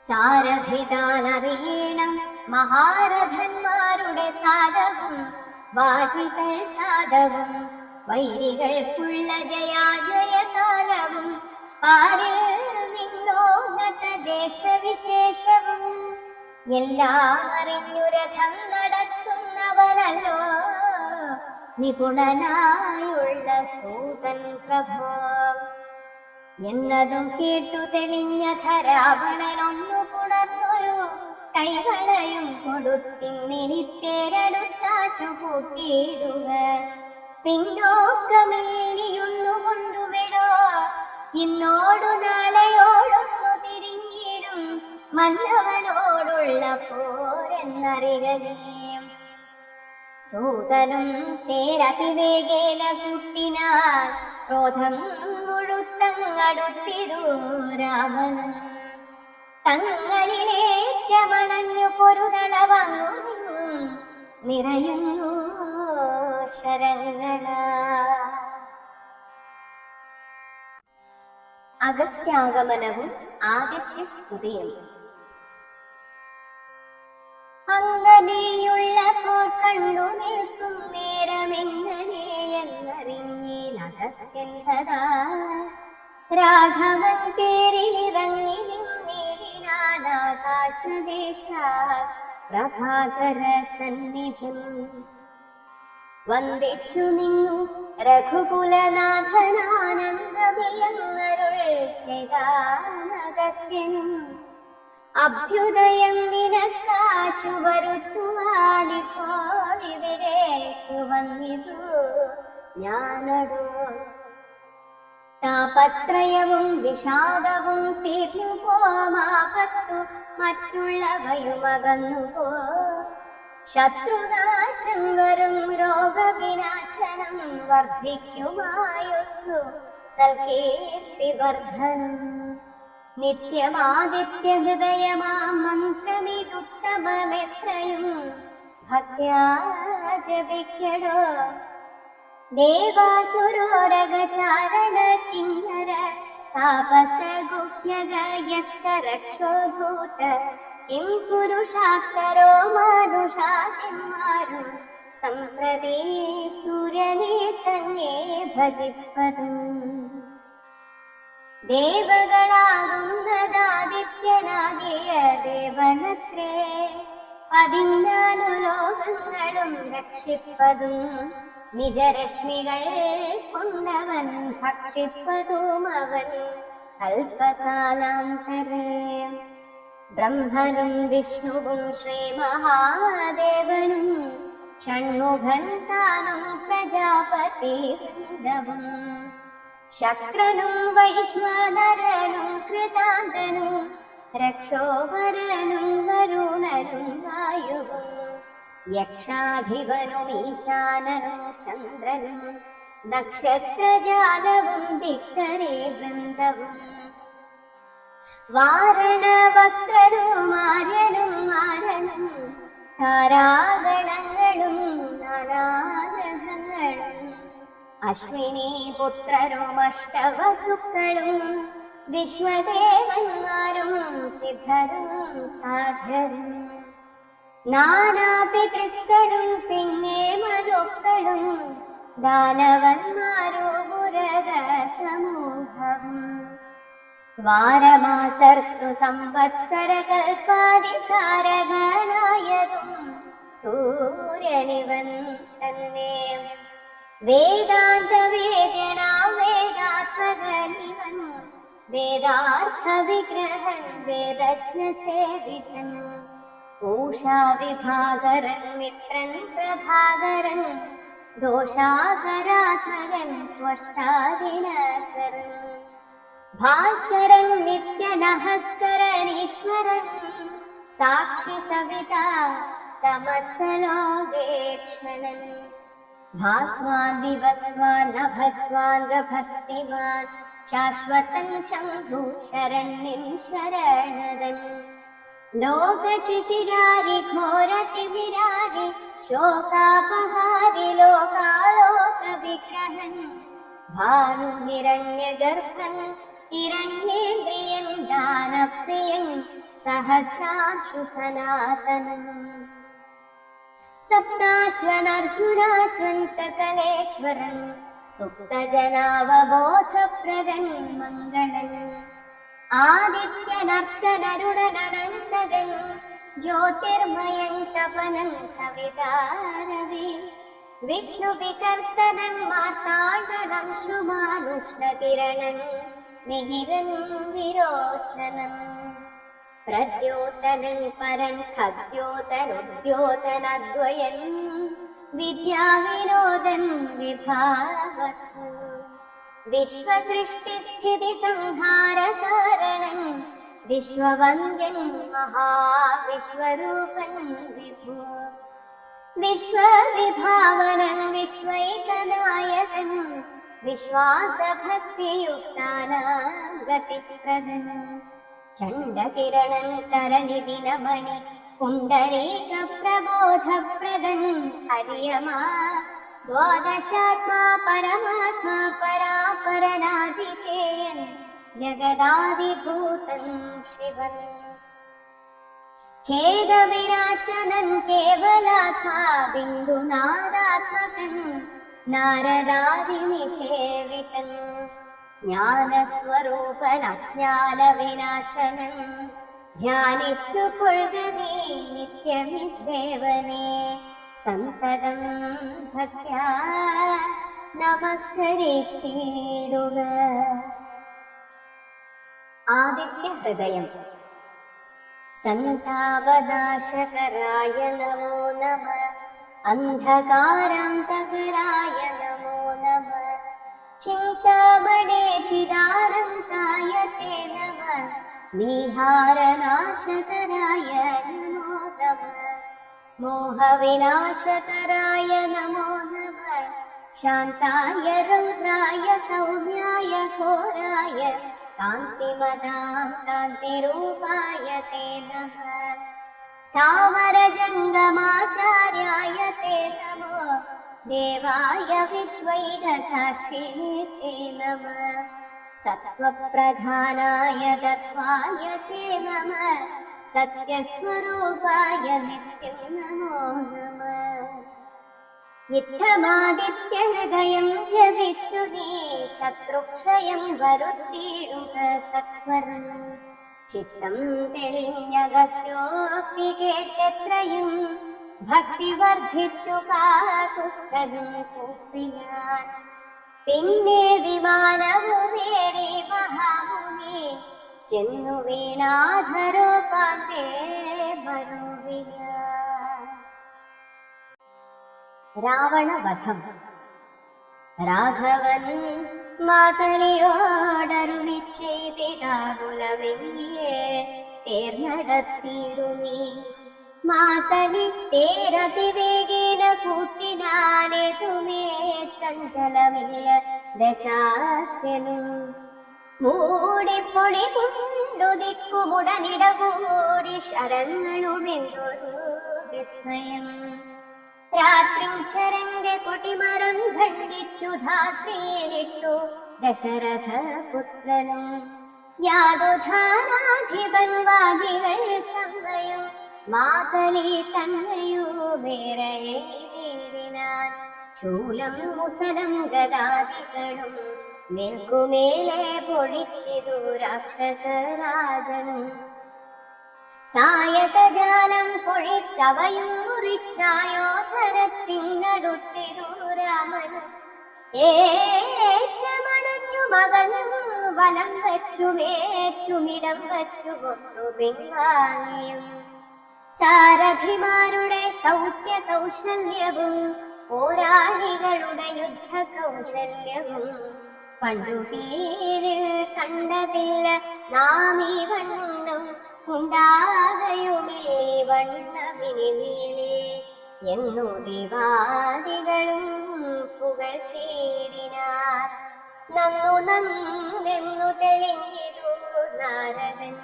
സാരഥിതാനറിയണം മഹാരഥന്മാരുടെ സാധവും വാജികൾ സാധവും വൈരികൾക്കുള്ള ജയാജയകാലവും പാരിൽ നിന്നോന്നത ദേശവിശേഷവും എല്ലാം അറിഞ്ഞു രഥം നടത്തുന്നവനല്ലോ നിപുണനായുള്ള സൂതൻ പ്രഭോ. എന്നതും കേട്ടു തെളിഞ്ഞ രാവണനൊന്നു പുണർന്നൊരു കൈകളയും കൊടുത്തിന്നിരിത്തേരടുത്താശു കൂട്ടിയിടുക. പിന്നോക്കമേനിയൊന്നു കൊണ്ടുവിടോ ഇന്നോടു നാളെയോടൊന്നു തിരിഞ്ഞിടും മന്നവനോടുള്ള പോരെന്നറികേ. സൂതനും തേരതിവേഗേന കൂട്ടിനാൽ ക്രോധം മുഴുത്തങ്ങടുത്തിരു രാമനും. തങ്ങളിലേറ്റമണഞ്ഞു പൊരുതള വന്നു നിറയുന്നു ശരങ്ങള. അഗസ്ത്യാഗമനവും ആദിത്യസ്തുതിയും. അങ്ങനെയുള്ള പോർ കണ്ടു നിൽക്കും നേരമെങ്ങനെയെന്നറിഞ്ഞീൻ അഗസ്ത്യൻ തഥാ രാഘവൻ തേരിലിറങ്ങി നിന്നേനാകാശദേശാത് പ്രഭാകര സന്നിധിം വന്ദിച്ചു നിന്നു രഘുകുലനാഥനാനന്ദമിയങ്ങരുൾ ചെയ്താനഗസ്ത്യനും അഭ്യുദയം നിനക്കാശു വരുത്തുവാനിപ്പോഴിവിടേക്കു വന്നിതു ഞാനടോ. താപത്രയവും വിഷാദവും തീർന്നു പോമാപത്തു മറ്റുള്ളവയുമകന്നുപോ. ശത്രുനാശം വരും രോഗവിനാശനം വർദ്ധിക്കുമായുസ്സു സൽകീർത്തിവർദ്ധനം. നിത്യമാദിത്യ ഹൃദയമാം മന്ത്രമിതുത്തമമെത്രയും ഭക്ത്യാ ജപിക്കടോ. ദേവാസുരോരഗചാരണ കിന്നര താപസ ഗുഹ്യഗ യക്ഷ രക്ഷോഭൂത കിം പുരുഷാപ്സരോ മാനുഷാതിന്മാരും സംപ്രതി സൂര്യനെ തന്നെ ഭജിപ്പതും. ദേവകളാകുന്നതാദിത്യനാകിയ ദേവനത്രേ 14 ലോകങ്ങളും രക്ഷിപ്പതും നിജരശ്മികൾ കൊണ്ടവൻ ഭക്ഷിപ്പതും അവൻ കൽപ്പകാലാന്തരേ. ബ്രഹ്മനും വിഷ്ണുവും ശ്രീ മഹാദേവനും ഷൺമുഖൻ താനും പ്രജാപതി വൃന്ദവും ശക്രനും വൈശ്വാനരനും കൃതാന്തനും രക്ഷോവരനും വരുണനും വായുവും യക്ഷാധിപനും ഈശാനനും ചന്ദ്രനും നക്ഷത്രജാലവും ദിക്കരേ വൃന്ദവും വാരണവക്രനും ആര്യനും മാരനും താരാഗണങ്ങളും നാനാഗ്രഹങ്ങളും അശ്വിനി പുത്രരും അഷ്ടവസുക്കളും വിശ്വദേവന്മാരും സിദ്ധരും സാധരും നാനാപിതൃക്കളും പിന്നെ മരുക്കളും ദാനവന്മാരും ഉരഗ സമൂഹവും വാരമാസർത്തു സംവത്സര കൽപ്പാധികാരഗണായതും സൂര്യനിവൻ തന്നെ വേദാന്ത വേദ്യനാ വേദാത്മകനിവൻ വേദാർത്ഥ വിഗ്രഹൻ വേദജ്ഞ സേവിതൻ പൂഷാ വിഭാകരൻ മിത്രൻ പ്രഭാകരൻ ദോഷാകരാത്മകൻ ത്വഷ്ടാദിനകരൻ ഭാസ്കരൻ നിത്യനഹസ്കരൻ ഈശ്വരൻ സാക്ഷി സവിത സമസ്തലോകേക്ഷണൻ ഭാസ്വാൻ വിവസ്വാൻ നഭസ്വാൻ ഗഭസ്തിവാൻ ശാശ്വതൻ ശംഭു ശരണ്യൻ ശരണദൻ ലോകശിശിരാരി ഘോരതിവിരാരി ശോകാപഹാരി ലോകാലോക വിഗ്രഹൻ ഭാനു ഹിരണ്യഗർഭൻ ഹിരണ്യേന്ദ്രിയൻ ദാനപ്രിയൻ സഹസ്രാംശു സനാതനൻ സപ്താശ്വനർജുനാശ്വൻ സകലേശ്വരൻ സുപ്തജനാവബോധപ്രദൻ മംഗളൻ ആദിത്യനർത്തനരുടനനന്ദകൻ ജ്യോതിർമയൻ തപനൻ സവിതാരവി വിഷ്ണു വികർത്തനൻ മാർത്താണ്ഡനം ശുമാനുഷ്ണകിരണൻ മിഹിരൻ വിരോചനം പ്രദ്യോതനൻ പരൻ ഖദ്യോതനുദ്യോതനദ്വയൻ വിദ്യാവിനോദൻ വിഭാവസു വിശ്വസൃഷ്ടിസ്ഥിതി സംഹാരകാരണൻ വിശ്വവന്ദ്യൻ മഹാവിശ്വരൂപൻ വിഭു വിശ്വവിഭാവനൻ വിശ്വൈകനായകൻ വിശ്വാസഭക്തിയുക്താനാം ഗതിപ്രദൻ ചണ്ഡകിരണൻ തരണിദിനമണി പുണ്ടരീക പ്രബോധപ്രദൻ ഹരിയമാ ദ്വാദശാത്മാ പരമാത്മാ പരാപരനാദിതേയൻ ജഗദാദിഭൂതൻ ശിവൻ ഖേദവിനാശനൻ കേവലാത്മാ ബിന്ദുനാദാത്മകൻ നാരദാദിനിഷേവിതൻ ജ്ഞാനസ്വരൂപൻ അജ്ഞാനവിനാശനൻ ധ്യാനിച്ചു കൊള്ളുക നീ നിത്യമിദ്ദേവനെ സന്തതം ഭക്ത്യാ നമസ്കരിച്ചിടുക. ആദിത്യ ഹൃദയം. സന്താപനാശകരായ നമോ നമ, അന്ധകാരാന്തകരായ നമോ നമ, ചിന്താമണേ ചിദാനന്ദായ തേ നമ, നീഹാരനാശകരായ നമോ നമ, മോഹവിനാശകരായ നമോ നമ, ശാന്തായ രൗദ്രായ സൗമ്യായ ഘോരായ കാന്തിമതാം കാന്തിരൂപായ തേ നമഃ, സ്ഥാവരജംഗമാചാര്യായ തേ നമോ, ദേവായ വിശ്വൈകസാക്ഷിണേ തേ നമഃ, സത്വപ്രധാനായ തത്വായ തേ നമഃ, സത്യസ്വരൂപായ നിത്യം നമോ നമഃ. യുദ്ധമാദിത്യഹൃദയം ജപിച്ചു നീ ശത്രുക്ഷയം വരുത്തിയിടുക സത്വരം, ചിത്തം തെളിഞ്ഞഗസ്ത്യോക്തി കേട്ടെത്രയും ഭക്തി വർദ്ധിച്ചു കാകുസ്തകം കൂപ്പിനാൻ. പിന്നെ വിമാനവുമേറി മഹാമുനി ചെന്നു വീണാധരോപാന്തേ മരുവിന. രാവണവധം. രാഘവൻ മാതലിയോടരുളിച്ചെയ്തിതാകുലമെന്നിയെ തേർന്നടത്തിയിടുമീ, മാതലി തേരതിവേഗേന കൂട്ടിനാനെതുമേ ചഞ്ചലമില്ല ദശാസ്യനും. മൂടിപ്പൊടി കൊണ്ടു ദിക്കുമുടനിടകൂടി ശരങ്ങളുമെന്തൊരു വിസ്മയം. രാത്രി ചരങ്ക കൊടിമരം ഖണ്ഡിച്ചു ധാത്രിയിലിട്ടു ദശരഥ പുത്രനും. യാതുധാരാധിപൻ വാജികൾ തമ്മയും മാതലി തന്നയോ വേറെയിടിനാൻ. ശൂലം മുസലം ഗദാദികളും മേൽക്കുമേലെ പൊഴിച്ചിതു രാക്ഷസരാജനും. സായകജാലം പൊഴിച്ചവയും മുറിച്ചായോധരത്തിനടുത്തിരു രാമൻ. ഏറ്റമണഞ്ഞു മകനും വലം വച്ചു വേറ്റുമിടം വച്ചു കൊണ്ടു പിൻവാങ്ങിയും. സാരഥിമാരുടെ സൗത്യ കൗശല്യവും പോരാളികളുടെ യുദ്ധ കൗശല്യവും പണ്ടു കീഴിൽ കണ്ടതില്ല നാം ഈ വണ്ണം ഉണ്ടാകയുമില്ലേ വണ്ണമിനിമേലേ എന്നു ദിവാദികളും പുകഴ്ത്തിയിടിനാർ. നന്നു നന്നെന്നു തെളിഞ്ഞിതു നാരദൻ.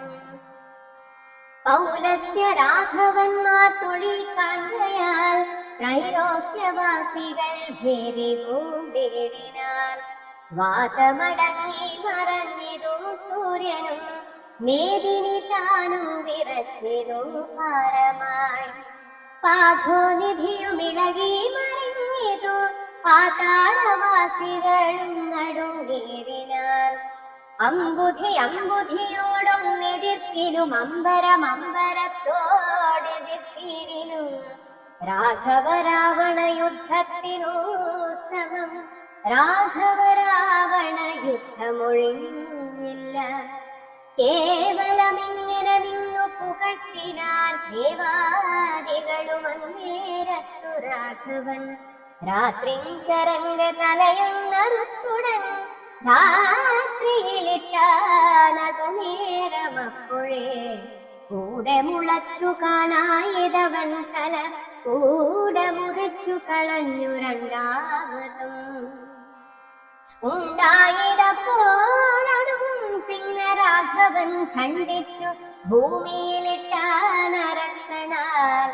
പൗലസ്ത്യ രാഘവന്മാർ തൊഴിൽ കാണയാൽ ത്രൈലോക്യവാസികൾ ഭേദി പൂണ്ടിടിനാർ. വാതമടങ്ങി മറഞ്ഞിതു സൂര്യനും മേദിനി താനും വിറച്ചിതു ഭാരമായി. പാഠോനിധിയുമിളകി മറിഞ്ഞിതു പാതാളവാസികളും നടുങ്ങേറിനാർ. അമ്പുധിയോടൊന്നെതിർത്തിലും അമ്പരമമ്പരത്തോടെതിർത്തിടിലും രാഘവ രാവണ യുദ്ധത്തിനു സമം. രാഘവ രാവണ യുദ്ധമൊഴിഞ്ഞില്ല. കേവലമിങ്ങനെ നിന്നു പുകഴ്ത്തിനാർ ദേവാദികളും അന്നേരത്തു രാഘവൻ. രാത്രി ചരങ്ക തലയുന്നറുത്തുടൻ ധാത്രിയിലിട്ടാനതു നേരമപ്പോഴേ കൂടെ മുളച്ചു കാണായതവൻ തല കൂടെ മുറിച്ചു കളഞ്ഞു രണ്ടാമതും. ഉണ്ടായതപ്പോഴതും പിന്നെ രാഘവൻ ഖണ്ഡിച്ചു ഭൂമിയിലിട്ട നരക്ഷണാൽ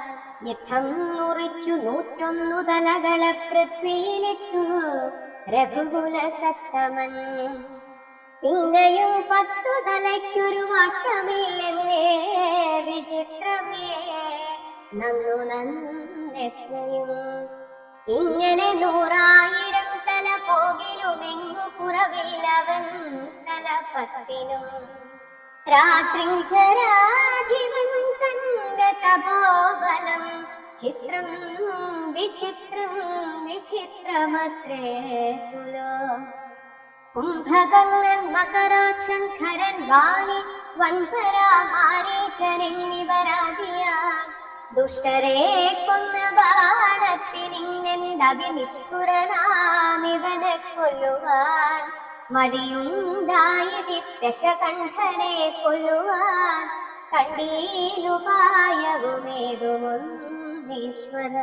യുദ്ധം മുറിച്ചു 101 തലകളെ പൃഥ്വിയിലിട്ടു രഘുകുല സത്തമൻ. പിന്നെയും 10 തലയ്ക്കൊരു വാട്ടമില്ലെന്നേ വിചിത്രമേ നന്നു നന്നെത്രയും. ഇങ്ങനെ 100,000 തല പോകിലുമെങ്ങു കുറവില്ലവൻ തല 10നും. രാത്രിഞ്ചരാധിപൻ തന്റെ തപോബലം ചിത്രം വിചിത്രം വിചിത്രമത്രേ തുലോ. കുംഭകർണൻ മകരാക്ഷൻ ഖരൻ വാണി വൻപരാ മാരീചൻ എന്നിവരാകിയാൽ ദുഷ്ടരെ കൊന്ന ബാണത്തിനിങ്ങെന്തഭിനിഷ്ഠുരനാമിവനെ കൊല്ലുവാൻ മടിയുണ്ടായി ദശകണ്ഠനെ കൊല്ലുവാൻ കണ്ടീലുപായവുമേതുമൊന്നീശ്വര.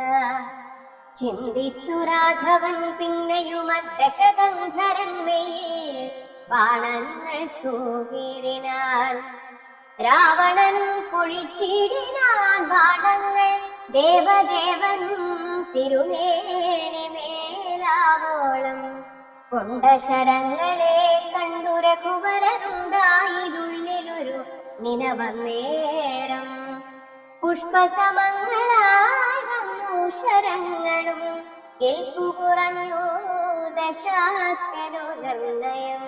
ചിന്തിച്ചു രാഘവൻ പിന്നെയും ദശകണ്ഠരന്മയിൽ ബാണങ്ങൾ തൂകിടിനാൻ. രാവണൻ പൊഴിച്ചിടിനാൻ ബാണങ്ങൾ ദേവദേവൻ തിരുമേനി മേലാവോളം. കൊണ്ട ശരങ്ങളെ കണ്ടു രഘുവരനുണ്ടായതുള്ളിലൊരു നിനവന്നേരം. പുഷ്പസമങ്ങളായി വന്നു ശരങ്ങളും കേൾപ്പു കുറഞ്ഞു ദശാസ്യനു നിർണയം.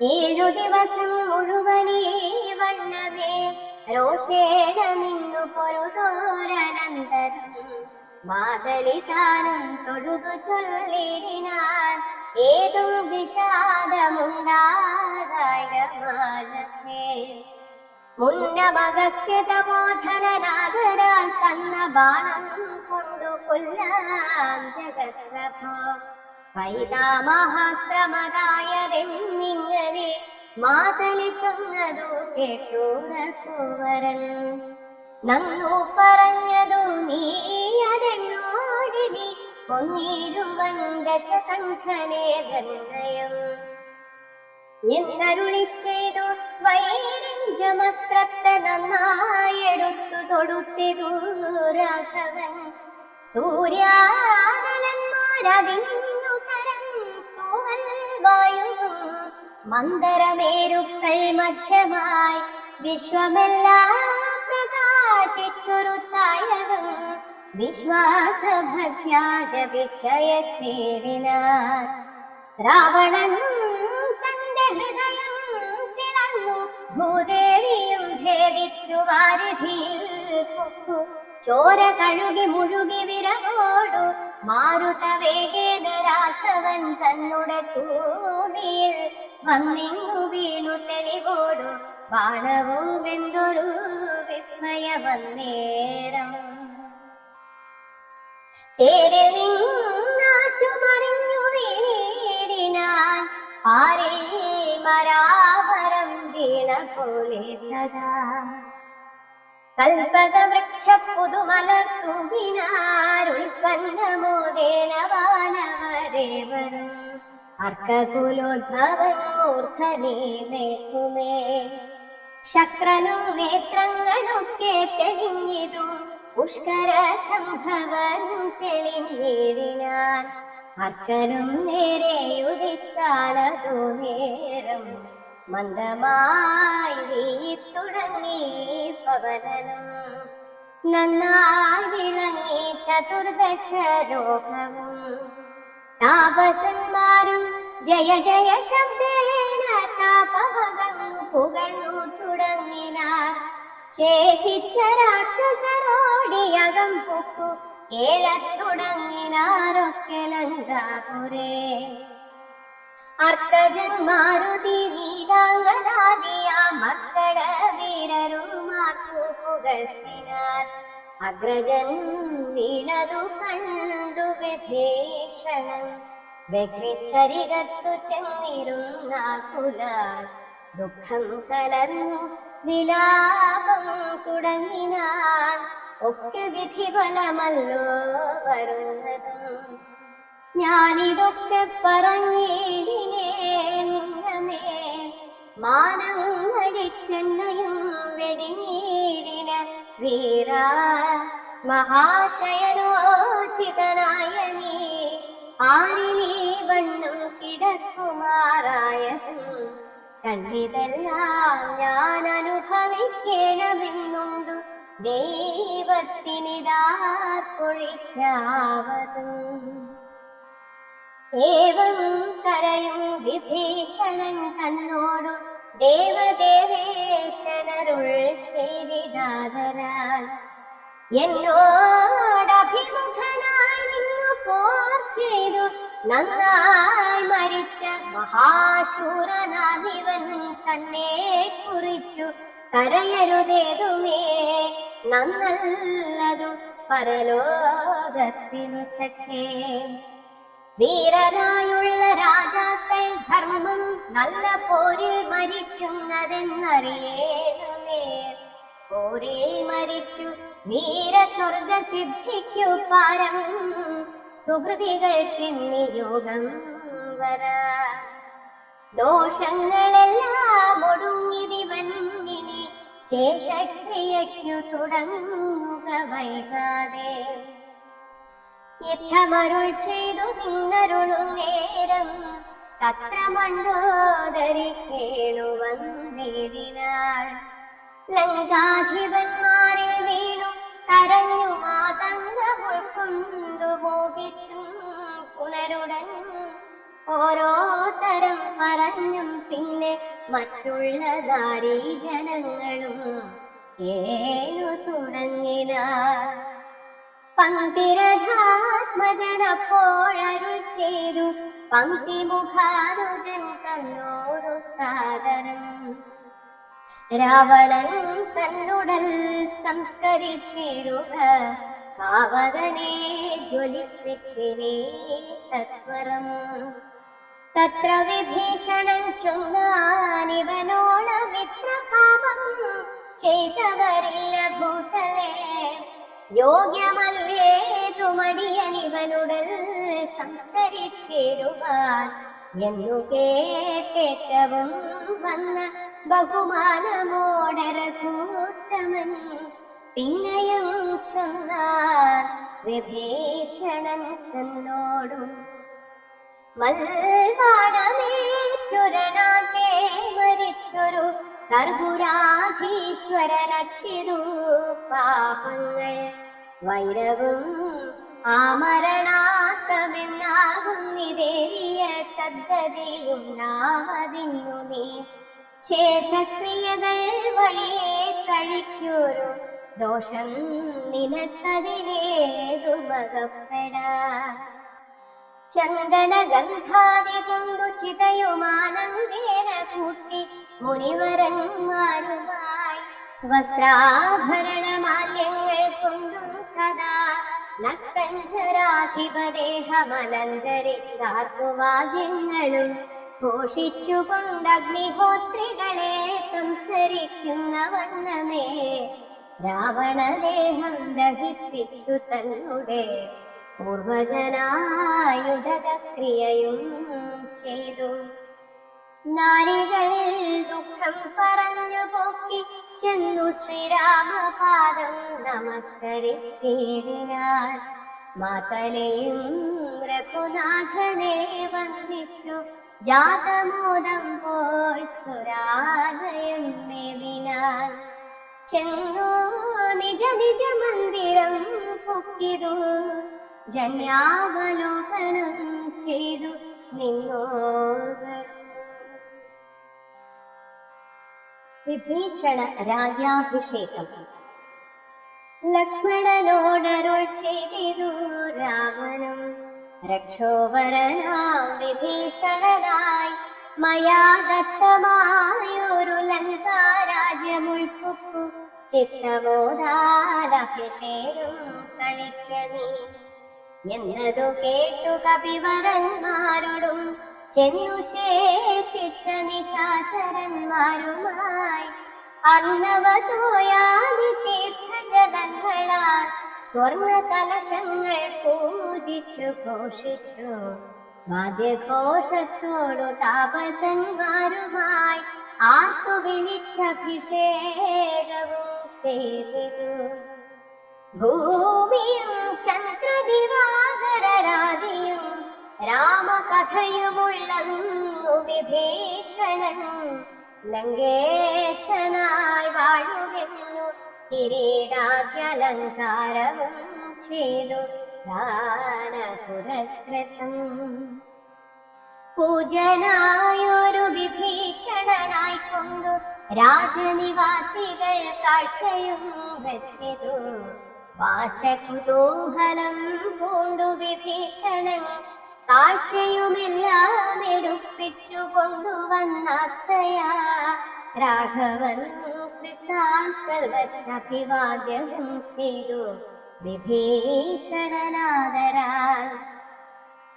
7 ദിവസം മുഴുവനീ വണ്ണമേ രോഷേണ നിന്നു പൊരുതോരനന്തരം മാതലിതാനും തൊഴുതു ചൊല്ലിടിനാൻ ഏതും വിഷാദമുണ്ടാകായ മാനസേ. മുന്നമഗസ്ത്യതബോധനാദരാൽ തന്ന ബാണം കൊണ്ടു കൊല്ലാം ജഗത്പ്രഭോ. പൈതാമഹാസ്ത്രമതായതെന്നിങ്ങനെ മാതലി ചൊന്നതു കേട്ടു രഘുവരൻ. നന്നു പറഞ്ഞതു നീ അതെന്നോടിനി കൊന്നിടുവൻ ദശകണ്ഠനെ നിർണയം എന്നരുളി ചെയ്തു. വൈരഞ്ചമസ്ത്രത്തെ നന്നായെടുത്തു തൊടുത്തിതു രാഘവൻ. സൂര്യാനലന്മാരതിന്നു തരം തൂവൽ വായുവും മന്ദരമേരുക്കൾ മധ്യമായി വിശ്വമെല്ലാം പ്രകാശിച്ചൊരു സായകം വിശ്വാസഭക്യാ ജപിച്ചയച്ചേടിനാൻ. രാവണൻ തന്റെ ഹൃദയം തിളർന്നു ഭൂദേവിയും ഭേദിച്ചു വാരിധിയിൽ പൊക്കു. ചോര കഴുകി മുഴുകി വിരവോടു മാരുത വേഗേന രാഘവൻ തന്നുടെ തൂണിയിൽ വന്നിങ്ങു വീണു തെളിവോടു ബാണവുമെന്തൊരു വിസ്മയമന്നേരം. തേരിൽ നിന്നാശുമറിഞ്ഞു വീടിനാൻ പാരിൽ മരാവരം വീണ പോലെ തഥാ. കൽപകവൃക്ഷ പുതുമലർ തൂകിനാരുൽപ്പന്നമോദേന വാനവരേവരും അർക്കകുലോദ്ഭവൻ മൂർധനീ മേൽക്കുമേ. ശക്രനും നേത്രങ്ങളൊക്കെ തെളിഞ്ഞിതു പുഷ്കര സംഭവൻ തെളിഞ്ഞിടിനാൻ. അർക്കനും നേരെയുദിച്ചാലതു നേരം മന്ദമായി വീത്തുടങ്ങി പവനനും. നന്നായി വിളങ്ങി 14 ലോകവും. താപസന്മാരും ജയ ജയ ശബ്ദേന താപമകന്നു പുകഴ്ന്നു തുടങ്ങിനാർ. ശേഷിച്ച രാക്ഷസരോടിയകം പൊക്കു കേളത്തുടങ്ങിനാരൊക്കെ ലങ്കാപുരേ. അർക്കജൻ മാരുതി നീലാംഗനാദിയ മക്കള വീരരുമാക്കു പുകഴ്ത്തിനാർ. അഗ്രജൻ വീണതു കണ്ടു വിഭീഷണൻ വ്യഗ്രിച്ചരികത്തു ചെന്നിരുന്ന കുലാൽ. ദുഃഖം കലർന്നു വിലാപം തുടങ്ങിനാൻ. ഒക്കെ വിധിഫലമല്ലോ വരുന്നതും. ഞാനിതൊക്കെ പറഞ്ഞിടിനേ മാനം അടിച്ചെന്നയും വെടിഞ്ഞേ വീര മഹാശയനോചിതനായ നീ ആരിലീ വണ്ണം കിടക്കുമാറായതും കണ്ടിതെല്ലാം ഞാൻ അനുഭവിക്കണമെന്നുണ്ടു ദൈവത്തിനിതാർക്കൊഴിക്കാവതും. ഏവം കരയും വിഭീഷണൻ തന്നോടു ദേവദേവേശനരുൾ ചെയ്തിടാതരാൽ എന്നോടഭിമുഖനായി നിന്നു പോർ ചെയ്തു നന്നായി മരിച്ച മഹാശൂരനാമിവൻ തന്നെ കുറിച്ചു കരയരുതേതുമേ നന്നല്ലതു പരലോകത്തിനു സഖേ. വീരരായുള്ള രാജാക്കൾ ധർമ്മം നല്ല പോരിൽ മരിക്കുന്നതെന്നറിയേണമേ. പോരിൽ മരിച്ചു വീരസ്വർഗ സിദ്ധിക്കു പാരം സുഹൃതികൾക്കിന്നി യോഗം വരാ. ദോഷങ്ങളെല്ലാം ഒടുങ്ങിതിവന്നിനി ശേഷക്രിയയ്ക്കു തുടങ്ങുക വൈകാതെ. യുദ്ധമരുൾ ചെയ്തു നിന്നരുളും നേരം തത്ര മണ്ഡോദരി കേണുവന്നേതിനാൾ ലങ്കാധിപന്മാരിൽ വീണു കരഞ്ഞു മാതംഗമുൾ കൊണ്ടു മോഹിച്ചും പുനരുടൻ ഓരോ തരം പറഞ്ഞും പിന്നെ മറ്റുള്ള ദാരീജനങ്ങളും ഏഴു തുടങ്ങിനാർ. പങ്ക്തിരഥാത്മജനപ്പോഴരുൾ ചെയ്തു പങ്ക്തിമുഖാനുജൻ തന്നോടു സാദരം രാവണൻ തന്നുടൽ സംസ്കരിച്ചിടുക പാവകനെ ജ്വലിപ്പിച്ചിരേ സത്വരം. തത്ര വിഭീഷണൻ ചൊന്നാനിവനോട മിത്രപാപം ചെയ്തവരില്ല ഭൂതലേ. യോഗ്യമല്ലേതു മടിയനിവനുടൽ സംസ്കരിച്ചിടുവാൻ എന്നു കേട്ടേറ്റവും വന്ന ബഹുമാനമോടരകൂത്തമൻ പിന്നെയും ചൊന്നാൻ വിഭീഷണൻ തന്നോടും മൽവാടമേറ്റൊരണാത്തെ മരിച്ചൊരു കർപ്പുരാധീശ്വരനത്തിതു പാപങ്ങൾ വൈരവും ആമരണാത്തമെന്നാകുന്നിതേറിയ സദ്ഗതിയുണ്ടാവതിന്നു നീ ശേഷക്രിയകൾ വഴിയെ കഴിക്കൊരു ദോഷം നിനക്കതിനേതു മകപ്പെടാ. ചന്ദന ഗന്ധാദി കൊണ്ടു ചിതയുമാനന്ദേന കൂട്ടി മുനിവരന്മാരുമായി വസ്ത്രാഭരണമാല്യങ്ങൾ കൊണ്ടും കഥാ നക്തഞ്ചരാധിപദേഹമലങ്കരിച്ചാർക്കുവാദ്യങ്ങളും ഘോഷിച്ചുകൊണ്ടഗ്നിഹോത്രികളെ സംസ്കരിക്കുന്ന വണ്ണമേ രാവണദേഹം ദഹിപ്പിച്ചു തന്നെ പൂർവജനായുധക്രിയയും ചെയ്തു. നാരികൾ ദുഃഖം പറഞ്ഞു പോക്കി ചെന്നു ശ്രീരാമപാദം നമസ്കരിച്ചിടിനാൾ. മാതലെയും രഘുനാഥനെ വന്ദിച്ചു ജാതമോദം പോയി സുരാലയം മേവിനാൾ. ചെന്നു നിജ നിജ മന്ദിരം പൊക്കിതു ജന്യാവലോകനം ചെയ്തു നിന്നോകൾ. വിഭീഷണ രാജാഭിഷേകം. ലക്ഷ്മണനോടരുൾ ചെയ്തിതു രാവണൻ രക്ഷോവരനാം വിഭീഷണനായി മയാ ദത്തമായൊരു ലങ്കാരാജ്യമുൾപ്പുക്കു ചിത്തബോധാലഭിഷേകം കഴിക്ക നീ എന്നതു കേട്ടു കപിവരന്മാരോടും ചെന്നു ശേഷിച്ച നിശാചരന്മാരുമായി അന്നവതോയാദി തീർത്ഥജലങ്ങളാൽ സ്വർണ കലശങ്ങൾ പൂജിച്ചു ഘോഷിച്ചു വാദ്യഘോഷത്തോടു താപസന്മാരുമായി ആർത്തു വിളിച്ചഭിഷേകവും ചെയ്തിതു. ഭൂമിയും ചന്ദ്രദിവാകരരാതിയും രാമകഥയുമുള്ളന്നു വിഭീഷണൻ. ലങ്കേശനായി വാഴുകെന്നു കിരീടാദ്യലങ്കാരവും ചെയ്തു ദാന പുരസ്കൃതം. പൂജനായൊരു വിഭീഷണനായിക്കൊണ്ടു രാജനിവാസികൾ കാഴ്ചയും വെച്ചിതു. വാചകുതൂഹലം പൂണ്ടു വിഭീഷണൻ കാഴ്ചയുമെല്ലാം എടുപ്പിച്ചു കൊണ്ടുവന്നാസ്തയാ. രാഘവൻ കൃതാന്തൽ വച്ചഭിവാദ്യവും ചെയ്തു വിഭീഷണനാദരാൽ.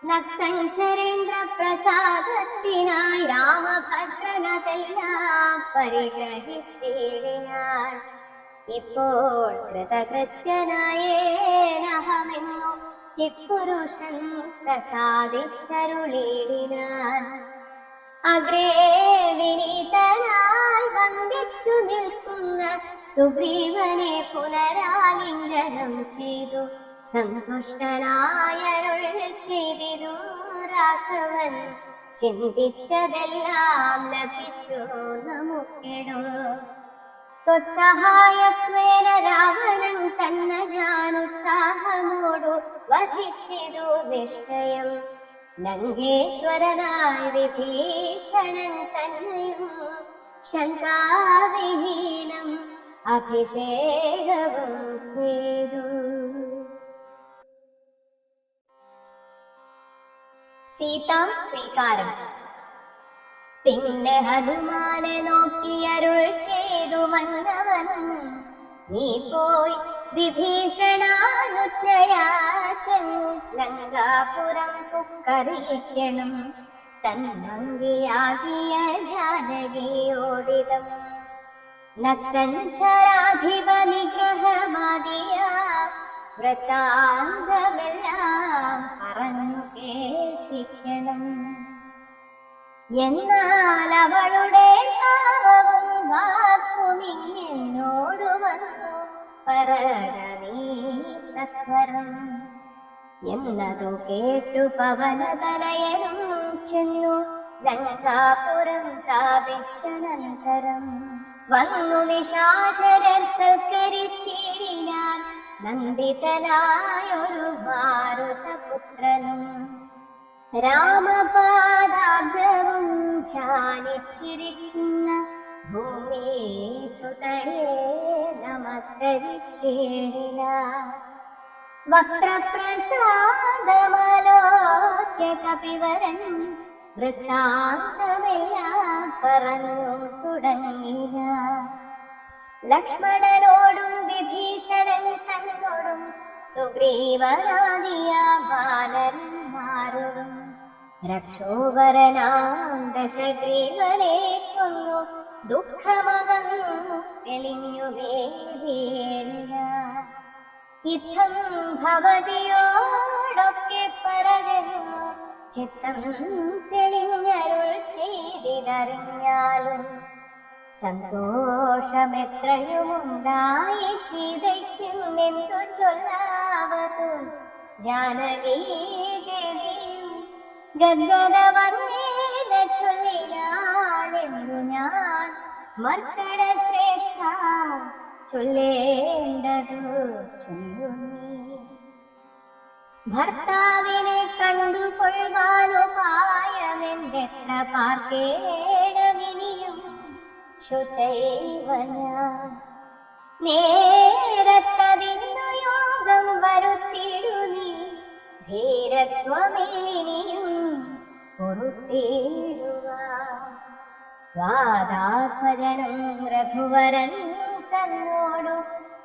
നക്തഞ്ചരേന്ദ്ര പ്രസാദത്തിനായി രാമഭദ്രനതെല്ലാം പരിഗ്രഹിച്ചിടിനാൻ. ഇപ്പോൾ കൃതകൃത്യനായേനഹമെന്നു ചിത്പുരുഷൻ പ്രസാദിച്ചരുളിടിനാൻ. അഗ്രേ വിനീതനായി വന്ദിച്ചു നിൽക്കുന്ന സുഗ്രീവനെ പുനരാലിംഗനം ചെയ്തു സന്തുഷ്ടനായരുൾ ചെയ്തിരു രാഘവൻ. ചിന്തിച്ചതെല്ലാം ലഭിച്ചു നമുക്കെടോ. ത്വത്സഹായത്വേന രാവണൻ തന്നെ ഞാൻ ഉത്സാഹമോടു വധിച്ചിതു നിശ്ചയം. ലങ്കേശ്വരനായി വിഭീഷണൻ തന്നെയും ശങ്കാവിഹീനം അഭിഷേകവും ചെയ്തു. സീതാം സ്വീകാരം. പിന്നെ ഹനുമാനെ നോക്കിയരുൾ ചെയ്തു മന്നവനും, നീ പോയി വിഭീഷണാനുജ്ഞയാ ചെന്നു ലങ്കാപുരം പുക്കറിയിക്കണം. തന്മങ്കിയാകിയ ജാനകിയോടിതം നക്തഞ്ചരാധിപ നിഗ്രഹമാദിയ വൃത്താന്തമെല്ലാം പറഞ്ഞു കേൾപ്പിക്കണം. എന്നാൽ അവളുടെ ഭാവവും വാക്കുമിങ്ങോടു വന്നു പറകനീ സത്വരം. എന്നതു കേട്ടു പവനതനയനും ചെന്നു ലങ്കാപുരം സ്ഥാപിച്ചനന്തരം. വന്നു നിശാചരർ സൽക്കരിച്ചിടിനാൻ നന്ദിതനായൊരു മാരുതപുത്രനും. രാമപാദാബ്ജവും ധ്യാനിച്ചിരിക്കുന്ന ഭൂമിസുതയെ നമസ്കരിച്ചിടിനാൻ. വക്രപ്രസാദമലോക്യ കപിവരൻ വൃത്താന്തമെല്ലാം പറഞ്ഞു തുടങ്ങിയ. ലക്ഷ്മണനോടും വിഭീഷണൻ തന്നോടും സുഗ്രീവനാദിയ വാനരന്മാരോടും രക്ഷോവരനാം ദശഗ്രീവനെ കൊന്നു ദുഃഖമകന്നു തെളിഞ്ഞു വേദിയേല. യുദ്ധം ഭവതിയോടൊക്കെ പറകന്നു ചിത്തം തെളിഞ്ഞരുൾ ചെയ്തിതറിഞ്ഞാലും. സന്തോഷമെത്രയുമുണ്ടായി സീതയ്ക്കുമെന്തു ചൊല്ലാവതു ജാനകീ ദേവിയും ഗദ്ഗദവർണ്ണേന ചൊല്ലിനാളെന്നു ഞാൻ മർക്കട ശ്രേഷ്ഠ ചൊല്ലേണ്ടതു ചൊല്ലുന്നീ. ഭർത്താവിനെ കണ്ടുകൊള്ളുവാനുപായമെന്തെത്ര പാർക്കേണമിനിയും ശുചൈവ ഞാൻ. നേരത്തതിന്നു യോഗം വരുത്തിടുന്നീ ധീരത്വമില്ലിനിയും പൊറുത്തിടുവാൻ. വാദാത്മജനും രഘുവരൻ തന്നോടു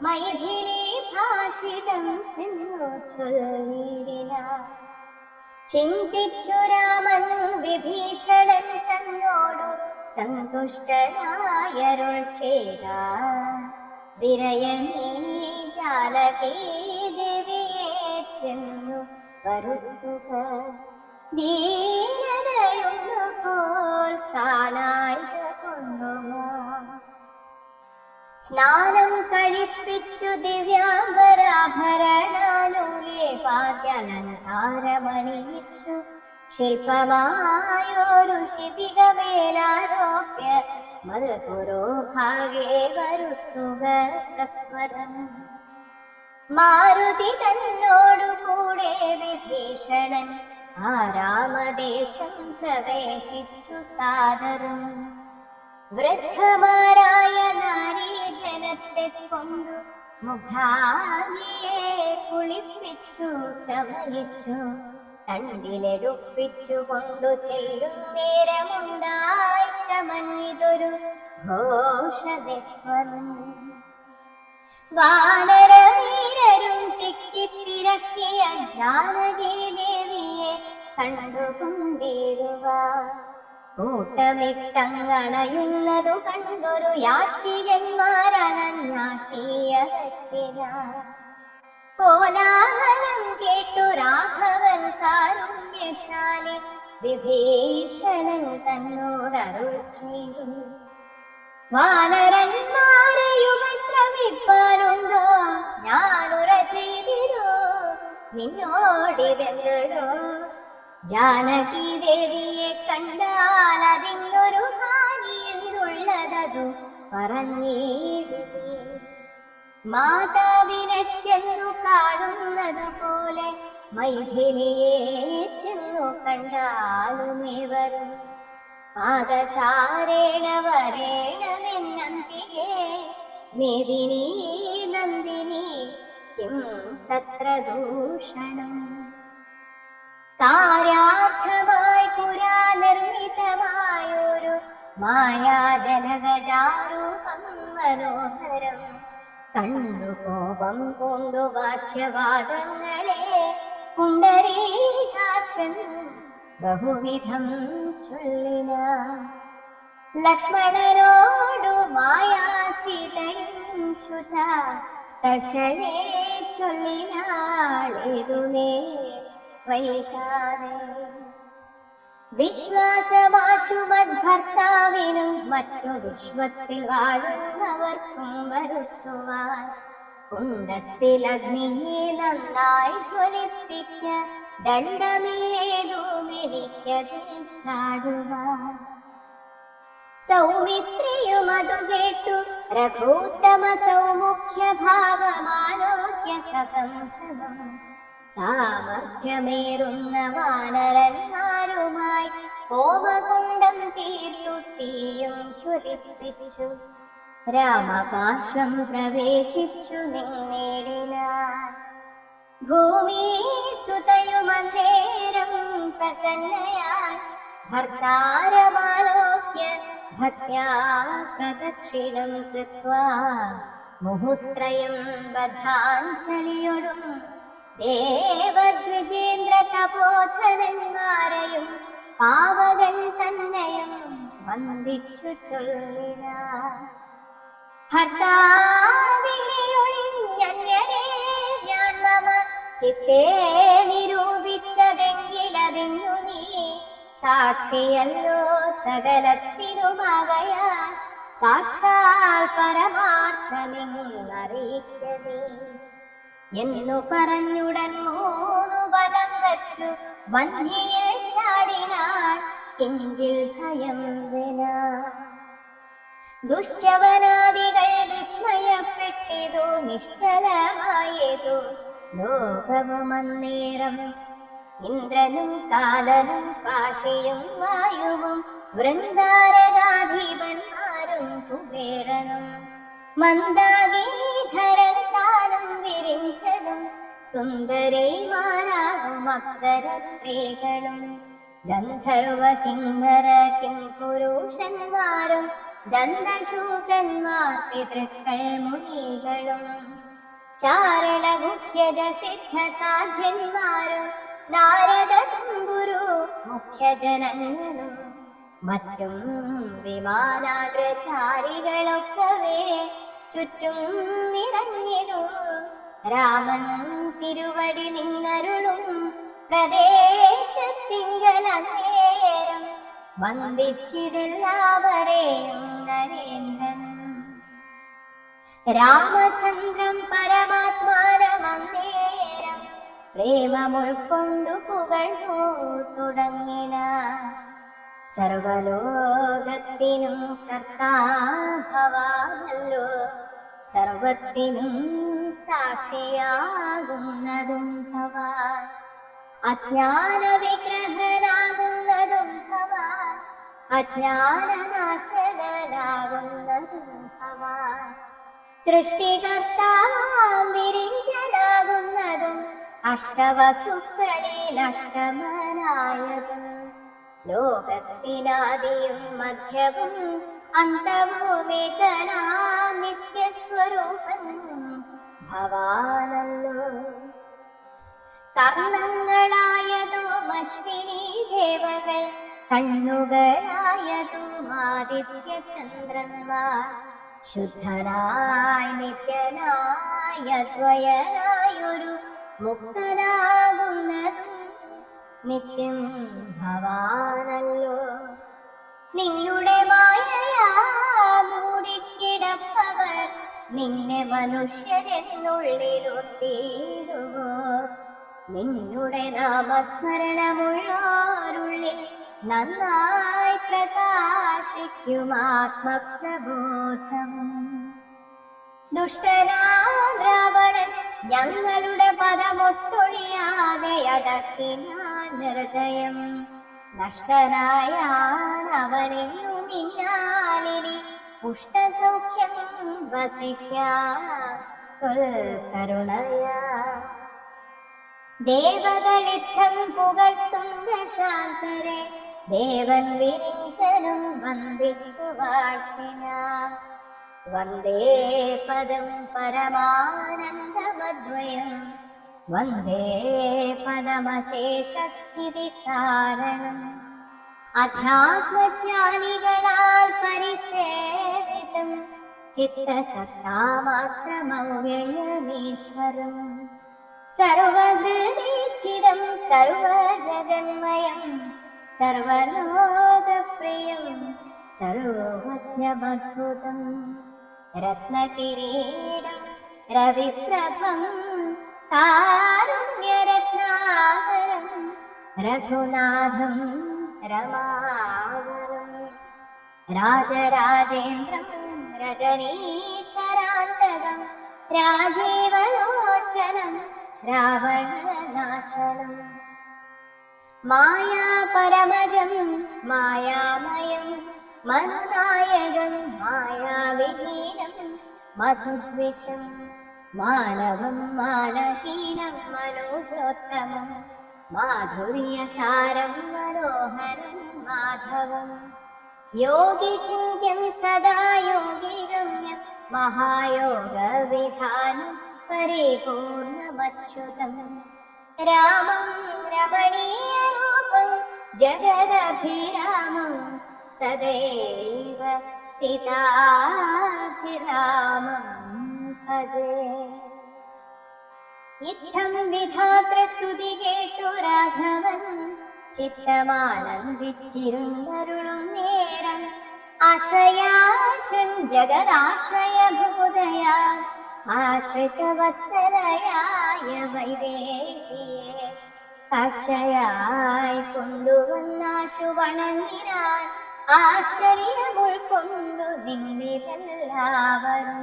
മൈഥിലി ഭാഷിതം ചെന്നു ചൊല്ലിനാൻ. ചിന്തിച്ചു രാമൻ വിഭീഷണൻ തന്നോടു സന്തുഷ്ടനായരുൾ ചെയ്താൻ. വിരയനീ ജാനകീ ദേവിയെ ചെന്നു വരുത്തുക. ദീനതയുള്ളു പോൽ കാണായിക കൊണ്ടുമാ. സ്നാനം കഴി ധരിപ്പിച്ചു ദിവ്യാംബരാഭരണാനുലേ പാദ്യലങ്കാരമണിയിച്ചു ശില്പമായൊരു ശിബികമേലാരോപ്യ മൽപുരോഭാഗേ വരുത്തുക സത്വരം. മാരുതി തന്നോടു കൂടെ വിഭീഷണൻ ആ രാമദേശം പ്രവേശിച്ചു സാദരം. വൃദ്ധമാരായ നാരീജനത്തെ കൊണ്ടു മുഗ്ധാംഗിയെ കുളിപ്പിച്ചു ചമയിച്ചു തണ്ടിലെടുപ്പിച്ചു കൊണ്ടു ചെല്ലും നേരമുണ്ടായി ചമഞ്ഞിതൊരു ഘോഷനിസ്വരം. വാനരവീരരും തിക്കിത്തിരക്കിയ ജാനകി ദേവിയെ കണ്ടുകൊണ്ടിടുക കൂട്ടമിട്ടങ്ങണയുന്നതു കണ്ടൊരു യാഷ്ടികന്മാരണഞ്ഞാട്ടിയകറ്റിനാർ. കോലാഹലം കേട്ടു രാഘവൻ കാരുണ്യശാലി വിഭീഷണൻ തന്നോടരുൾ ചെയ്തു. വാനരന്മാരെ ഉപദ്രവിപ്പാനുണ്ടോ ഞാനുര ചെയ്തിരോ നിന്നോടിതെന്തോ. ജാനകി ദേവിയെ കണ്ടാൽ അതിനൊരു ഹാനി എന്നുള്ളതതു പറഞ്ഞിടുവേ. മാതാവിനെ ചെന്നു കാണുന്നത് പോലെ മൈഥിലിയെ ചെന്നു കണ്ടാലുമേവരും പാദചാരേണ വരേണമെന്നന്തികേ മേദിനി നന്ദിനി കിം തത്ര ദൂഷണം. കാര്യാർത്ഥമായി പുരാ നിർമ്മിതമായൊരു മായാജനകജാരൂപം മനോഹരം കണ്ടു കോപം കൊണ്ടു വാച്യവാദങ്ങളെ പുണ്ടരീകാക്ഷൻ ബഹുവിധം ചൊല്ലിന. ലക്ഷ്മണനോടു മായാസീതയും ശുച തക്ഷണേ ചൊല്ലിനാളേതുമേ വൈകാതെ. വിശ്വാസമാശു മദ്ഭർത്താവിനും മറ്റു വിശ്വത്തിൽ വാഴുന്നവർക്കും വരുത്തുവാൻ കുണ്ടത്തിൽ അഗ്നിയെ നന്നായി ജ്വലിപ്പിക്ക ദണ്ഡമില്ലേതുമെനിക്കതിൽ ചാടുവാൻ. സൗമിത്രിയും അതു കേട്ടു രഘൂത്തമ സൗമുഖ്യ ഭാവമാലോക്യ സസംഭവം സാമർഥ്യമേറുന്ന വാനരന്മാരുമായി ഹോമകുണ്ടം തീർത്തു തീയും ജ്വലിപ്പിച്ചു രാമപാർശ്വം പ്രവേശിച്ചു നിന്നേടിനാൻ. ഭൂമി സുതയുമന്നേരം പ്രസന്നയായി ഭർത്താരമാലോക്യ ഭക്ത്യാ പ്രദക്ഷിണം കൃത്വാ മുഹുസ്ത്രയം ബദ്ധാഞ്ജലിയൊടും ദേവദ്വിജേന്ദ്ര തപോധനന്മാരെയും പാവകൻ തന്നെയും വന്ദിച്ചു ചൊല്ലിന. ഭർത്താവിനെ ഒഴിഞ്ഞന്യനെ ഞാൻ മമ ചിത്തേ നിരൂപിച്ചതെങ്കിലതിന്നു നീ സാക്ഷിയല്ലോ സകലത്തിനുമാകയാൽ സാക്ഷാൽ പരമാർത്ഥമെന്നറിയിക്കതേ എന്നു പറഞ്ഞുടൻ മൂന്നു വലം വച്ചു വന്ധ്യയിൽ ചാടിനാൾ കിഞ്ചിൽ ഭയം വിന. ദുശ്ചവനാദികൾ വിസ്മയപ്പെട്ടിതു നിശ്ചലമായതു ലോകവുമന്നേരം. ഇന്ദ്രനും കാലനും കാശിയും വായുവും വൃന്ദാരകാധിപന്മാരും കുബേരനും മന്ദാഗീധരൻ താനും വിരിഞ്ചതും സുന്ദരിമാരാകും അപ്സര സ്ത്രീകളും ഗന്ധർവ കിങ്കര കിംപുരുഷന്മാരും ദന്തശൂകന്മാർ പിതൃക്കൾ മുനികളും ചാരണഗുഹ്യജ സിദ്ധ സാധ്യന്മാരും നാരദ തുമ്പുരു മുഖ്യജനങ്ങളും മറ്റും വിമാനാഗ്രചാരികളൊക്കവേ ചുറ്റും നിറഞ്ഞിരു. രാമൻ തിരുവടി നിന്നരുളും പ്രദേശത്തിങ്കലന്നേരം വന്ദിച്ചിതെല്ലാവരെയും നരേന്ദ്രൻ. രാമചന്ദ്രം പരമാത്മാനമന്നേരം പ്രേമമുൾക്കൊണ്ടു പുകഴ്ന്നു തുടങ്ങിന. സർവലോകത്തിനും കർത്താഭവാനല്ലോ, സർവത്തിനും സാക്ഷിയാകുന്നതും ഭവാൻ, അജ്ഞാന വിഗ്രഹനാകുന്നതും ഭവാൻ, അജ്ഞാനനാശകനാകുന്നതും ഭവാൻ, സൃഷ്ടികർത്താവാം വിരിഞ്ചനാകുന്നതും അഷ്ടവസുക്കളിൽ അഷ്ടമനായതും, ലോകത്തിനാദിയും മധ്യവും അന്തവുമേകനാം നിത്യസ്വരൂപൻ ഭവാനല്ലോ. കർണങ്ങളായതും അശ്വിനി ദേവകൾ, കണ്ണുകളായതും ആദിത്യ ചന്ദ്രന്മാർ, ശുദ്ധനായി നിത്യനായ ദ്വയനായൊരു മുക്തനാകുന്നതും നിത്യം ഭവാനല്ലോ. നിങ്ങളുടെ മായയാ മൂടിക്കിടപ്പവർ, നിന്നെ മനുഷ്യരെന്നുള്ളിലൊത്തിടുവോ, നിന്നുടെ നാമസ്മരണമുള്ളോരുള്ളിൽ നന്നായി പ്രകാശിക്കും ആത്മപ്രബോധം. ദുഷ്ടനാം രാവണൻ ഞങ്ങളുടെ പദമൊട്ടൊഴിയാതെ അടക്കിനാൻ ഹൃദയം, നഷ്ടനായാൻ അവനെന്നു നിന്നാലിനി പുഷ്ടസൗഖ്യം വസിക്കാം കരുണയാ. ദേവകളിത്തം പുകഴ്ത്തും പ്രശാന്തരെ, ദേവൻ വിരിഞ്ചനും വന്ദിച്ചു വാഴ്ത്തിനാർ. വന്ദേ പദം പരമാനന്ദമദ്വയം, വന്ദേ പദമശേഷസ്ഥിതി കാരണം, അധ്യാത്മജ്ഞാനികളാൽ പരിസേവിതം ചിത്തസത്താമാത്രമൗവ്യയമീശ്വരം, സർവഹൃദി സ്ഥിതം സർവജഗന്മയം, സർവലോകപ്രിയം സർവജ്ഞമദ്ഭുതം, രത്നകിരീടം രവിപ്രഭം കാരുണ്യരത്നാകരം, രഘുനാഥം രമാവരം, രാജരാജേന്ദ്രം രജനീചരാന്തകം, രാജീവലോചനം രാവണനാശനം, മായാപരമജം മായാമയം, മനുനായകം മായാവിഹീനം മധുദ്വിഷം, മാനവം മാനഹീനം മനോഹരോത്തമം, മാധുര്യസാരം മനോഹരം മാധവം, യോഗിചിന്യം സദാ യോഗിഗമ്യം, മഹായോഗവിധാനം പരിപൂർണമച്യുതം, രാമം രമണീയരൂപം ജഗദഭിരാമം, സദൈവ സീതാഭിരാമം ഭജേ. ഇത്തം വിധാതൃസ്തുതി കേട്ടു രാഘവൻ, ചിത്തമാനന്ദിച്ചിരുന്നരുളും നേരം, ആശ്രയാശൻ ജഗദാശ്രയഭൂതയാ, ആശ്രിതവത്സലയായ വൈദേഹിയെ സാക്ഷയായി കൊണ്ടുവന്നാശു വണങ്ങിനാൻ, ആശ്ചര്യമുൾക്കൊണ്ടു നിന്നിതെല്ലാവരും.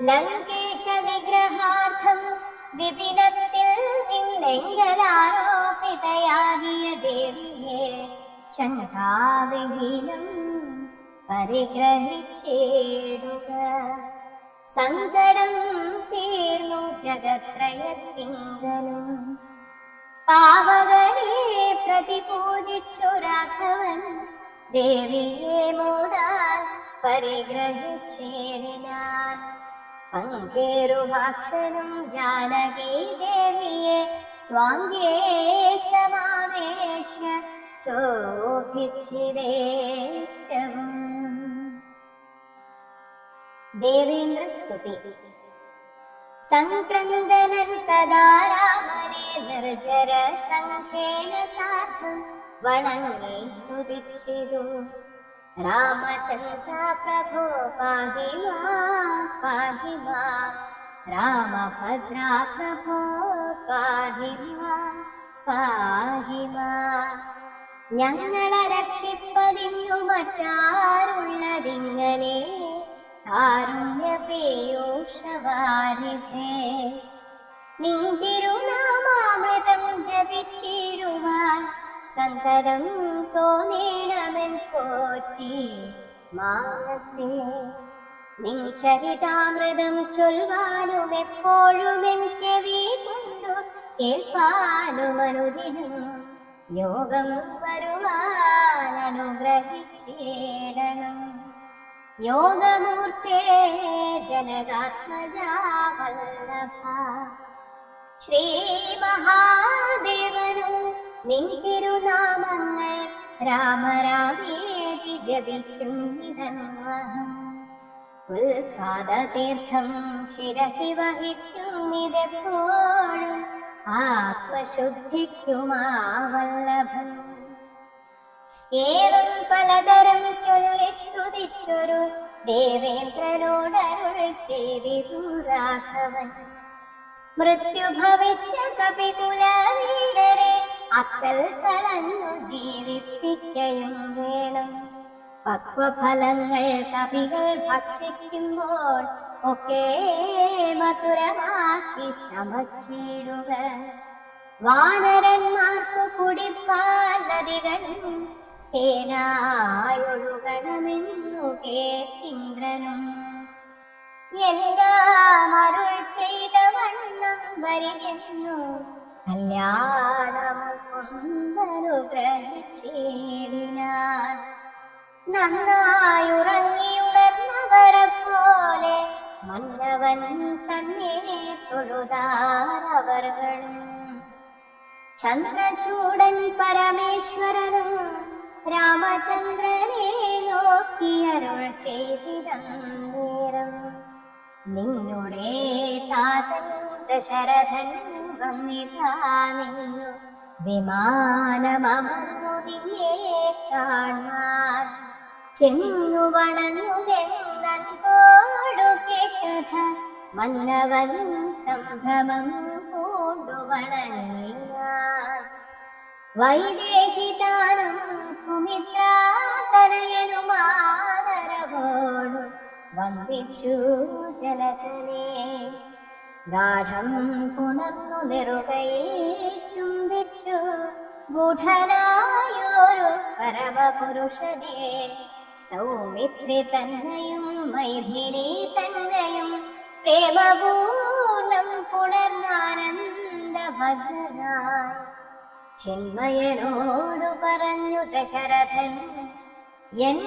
ലങ്കേശ വിഗ്രഹാർത്ഥം വിപിനത്തിൽ നിന്നെങ്കലാരോപിതയാകിയ ദേവിയെ, ശങ്കാവിഹീനം പരിഗ്രഹിച്ചേടുക, സങ്കടം തീർന്നു ജഗത്രയത്തിങ്കലും. പാവകരെ പ്രതിപൂജിച്ചു രാഘവൻ, ദേവിയെ മോദാൻ പരിഗ്രഹിച്ചേടിനാൻ. പങ്കേരുഭാക്ഷനും ജാനകി ദേവിയെ സ്വാംഗേ സമാവേശ്യ ശോഭിച്ചിതേറ്റവും. ദേവേന്ദ്രസ്തുതി. സംക്രന്ദനൻ തദാ രാമനെ നിർജര സംഖ്യേന സാർദ്ധം വണങ്ങി സ്തുതിച്ചിതു. रामचन्द्र प्रभो पाहि मां रामभद्रा प्रभो पाहि मां ഞങ്ങളെ രക്ഷിപ്പതിന്നു മറ്റാരുള്ളതിങ്ങനെ കാരുണ്യ പീയൂഷവാരിധേ നിൻ തിരുനാമാമൃതം ജപിച്ചിടുവാൻ സന്തതം തോന്നേണമെൻ പോറ്റി മാനസേ നിൻ ചരിതാമൃതം ചൊൽവാനും എപ്പോഴും എൻ ചെവി കൊണ്ടു കേൾപ്പാനും അനുദിനം യോഗം വരുവാൻ അനുഗ്രഹിച്ചിടണം യോഗമൂർത്തേ ജനകാത്മജാ വല്ലഭ ശ്രീ മഹാദേവനും നിൻ തിരുനാമങ്ങൾ രാമരാമേതി ജപിക്കും നിതന്വഹം ഉൽപാദതീർത്ഥം ശിരസി വഹിക്കുന്നിതെപ്പോഴും ആത്മശുദ്ധിക്കുമാവല്ലഭൻ ഏവം പലതരം ചൊല്ലി സ്തുതിച്ചൊരു ദേവേന്ദ്രനോടരുൾ ചെയ്തിതു രാഘവൻ മൃത്യു ഭവിച്ച കപികുലവീരരെ അക്കൽ കളഞ്ഞു ജീവിപ്പിക്കയും വേണം പക്വഫലങ്ങൾ കപികൾ ഭക്ഷിക്കുമ്പോൾ ഒക്കെ മധുരമാക്കി ചമച്ചിടുക വാനരന്മാർക്കു കുടിപ്പാൻ നദികളും തേനായൊഴുകണമെന്നു കേട്ടിന്ദ്രനും എല്ലാം അരുൾ ചെയ്ത വണ്ണം വരികെന്നു കല്യാണമു കൊണ്ടനുഗ്രഹിച്ചിടിനാൻ നന്നായുറങ്ങിയുണർന്നവരെ പോലെ മന്നവൻ തന്നെ തൊഴുതാരവർകളും ചന്ദ്രചൂടൻ പരമേശ്വരനും രാമചന്ദ്രനെ നോക്കിയരുൾ ചെയ്തിരം നിന്നുടെ താതൻ ദശരഥൻ വന്നിതാനിന്നു വിമാനമർന്നു നിന്നെ കാണാൻ ചെന്നു വണങ്ങുകെന്നോടു കേട്ടഥ മന്നവൻ സംഭ്രമം പൂണ്ടു വണങ്ങിനാൻ വൈദേഹിതാനും സുമിത്രാതനയനുമാദരവോടു വന്ദിച്ചു ജനകനെ ഗാഠം പുണർന്നു നെറുകയിൽ ചുംബിച്ചു ഗൂഢനായൊരു പരമപുരുഷനെ സൗമിത്രി തന്നെയും മൈഥിലി തന്നെയും പ്രേമപൂർണം പുണർന്നാനന്ദഭദ്രനായി ചിന്മയനോടു പറഞ്ഞു ദശരഥൻ എൻ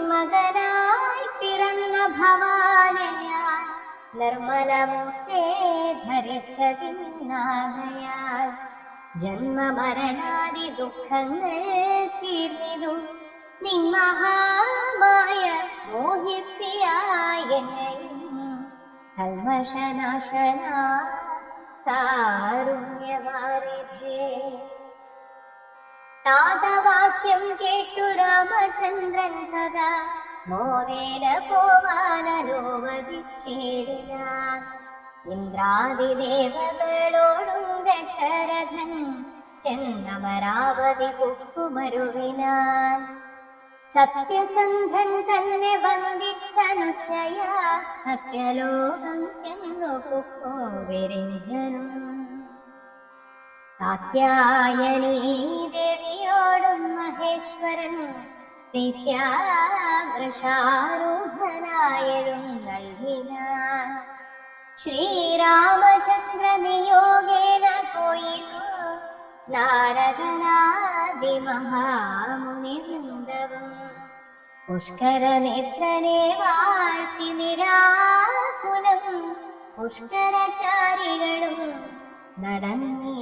മകനായി പിറന്ന ഭവാനയാൽ നിർമ്മലമൂർത്തേ ധരിച്ചതിന്നാകയാൽ ജന്മമരണാദി ദുഃഖങ്ങൾ തീർന്നിതു നിൻ മഹാമായ മോഹിപ്പിയായ എന്നെയും കൽമഷനാശന കാരുണ്യവാരിധേ താതവാക്യം കേട്ടു രാമചന്ദ്രൻ തഥാ മോദേന പോവാനനുവദിച്ചിടിനാൻ ഇന്ദ്രാദിദേവകളോടും ദശരഥൻ ചെന്നമരാവതി പുക്കുമരുവിനാൻ സത്യസന്ധൻ തന്നെ വന്ദിച്ചനുജ്ഞയാ സത്യലോകം ചെന്നു പുക്കോ വിരിഞ്ചനും കാത്യായനീ ദേവിയോടും മഹേശ്വരൻ പ്രീത്യാ വൃഷാരൂഢനായെഴുന്നള്ളിനാൻ ശ്രീരാമചന്ദ്ര നിയോഗേന പോയിതു നാരദനാദി മഹാമുനി വൃന്ദവും പുഷ്കരനേത്രനെ വാഴ്ത്തി നിരാകുലം പുഷ്കരചാരികളും നടന്നീ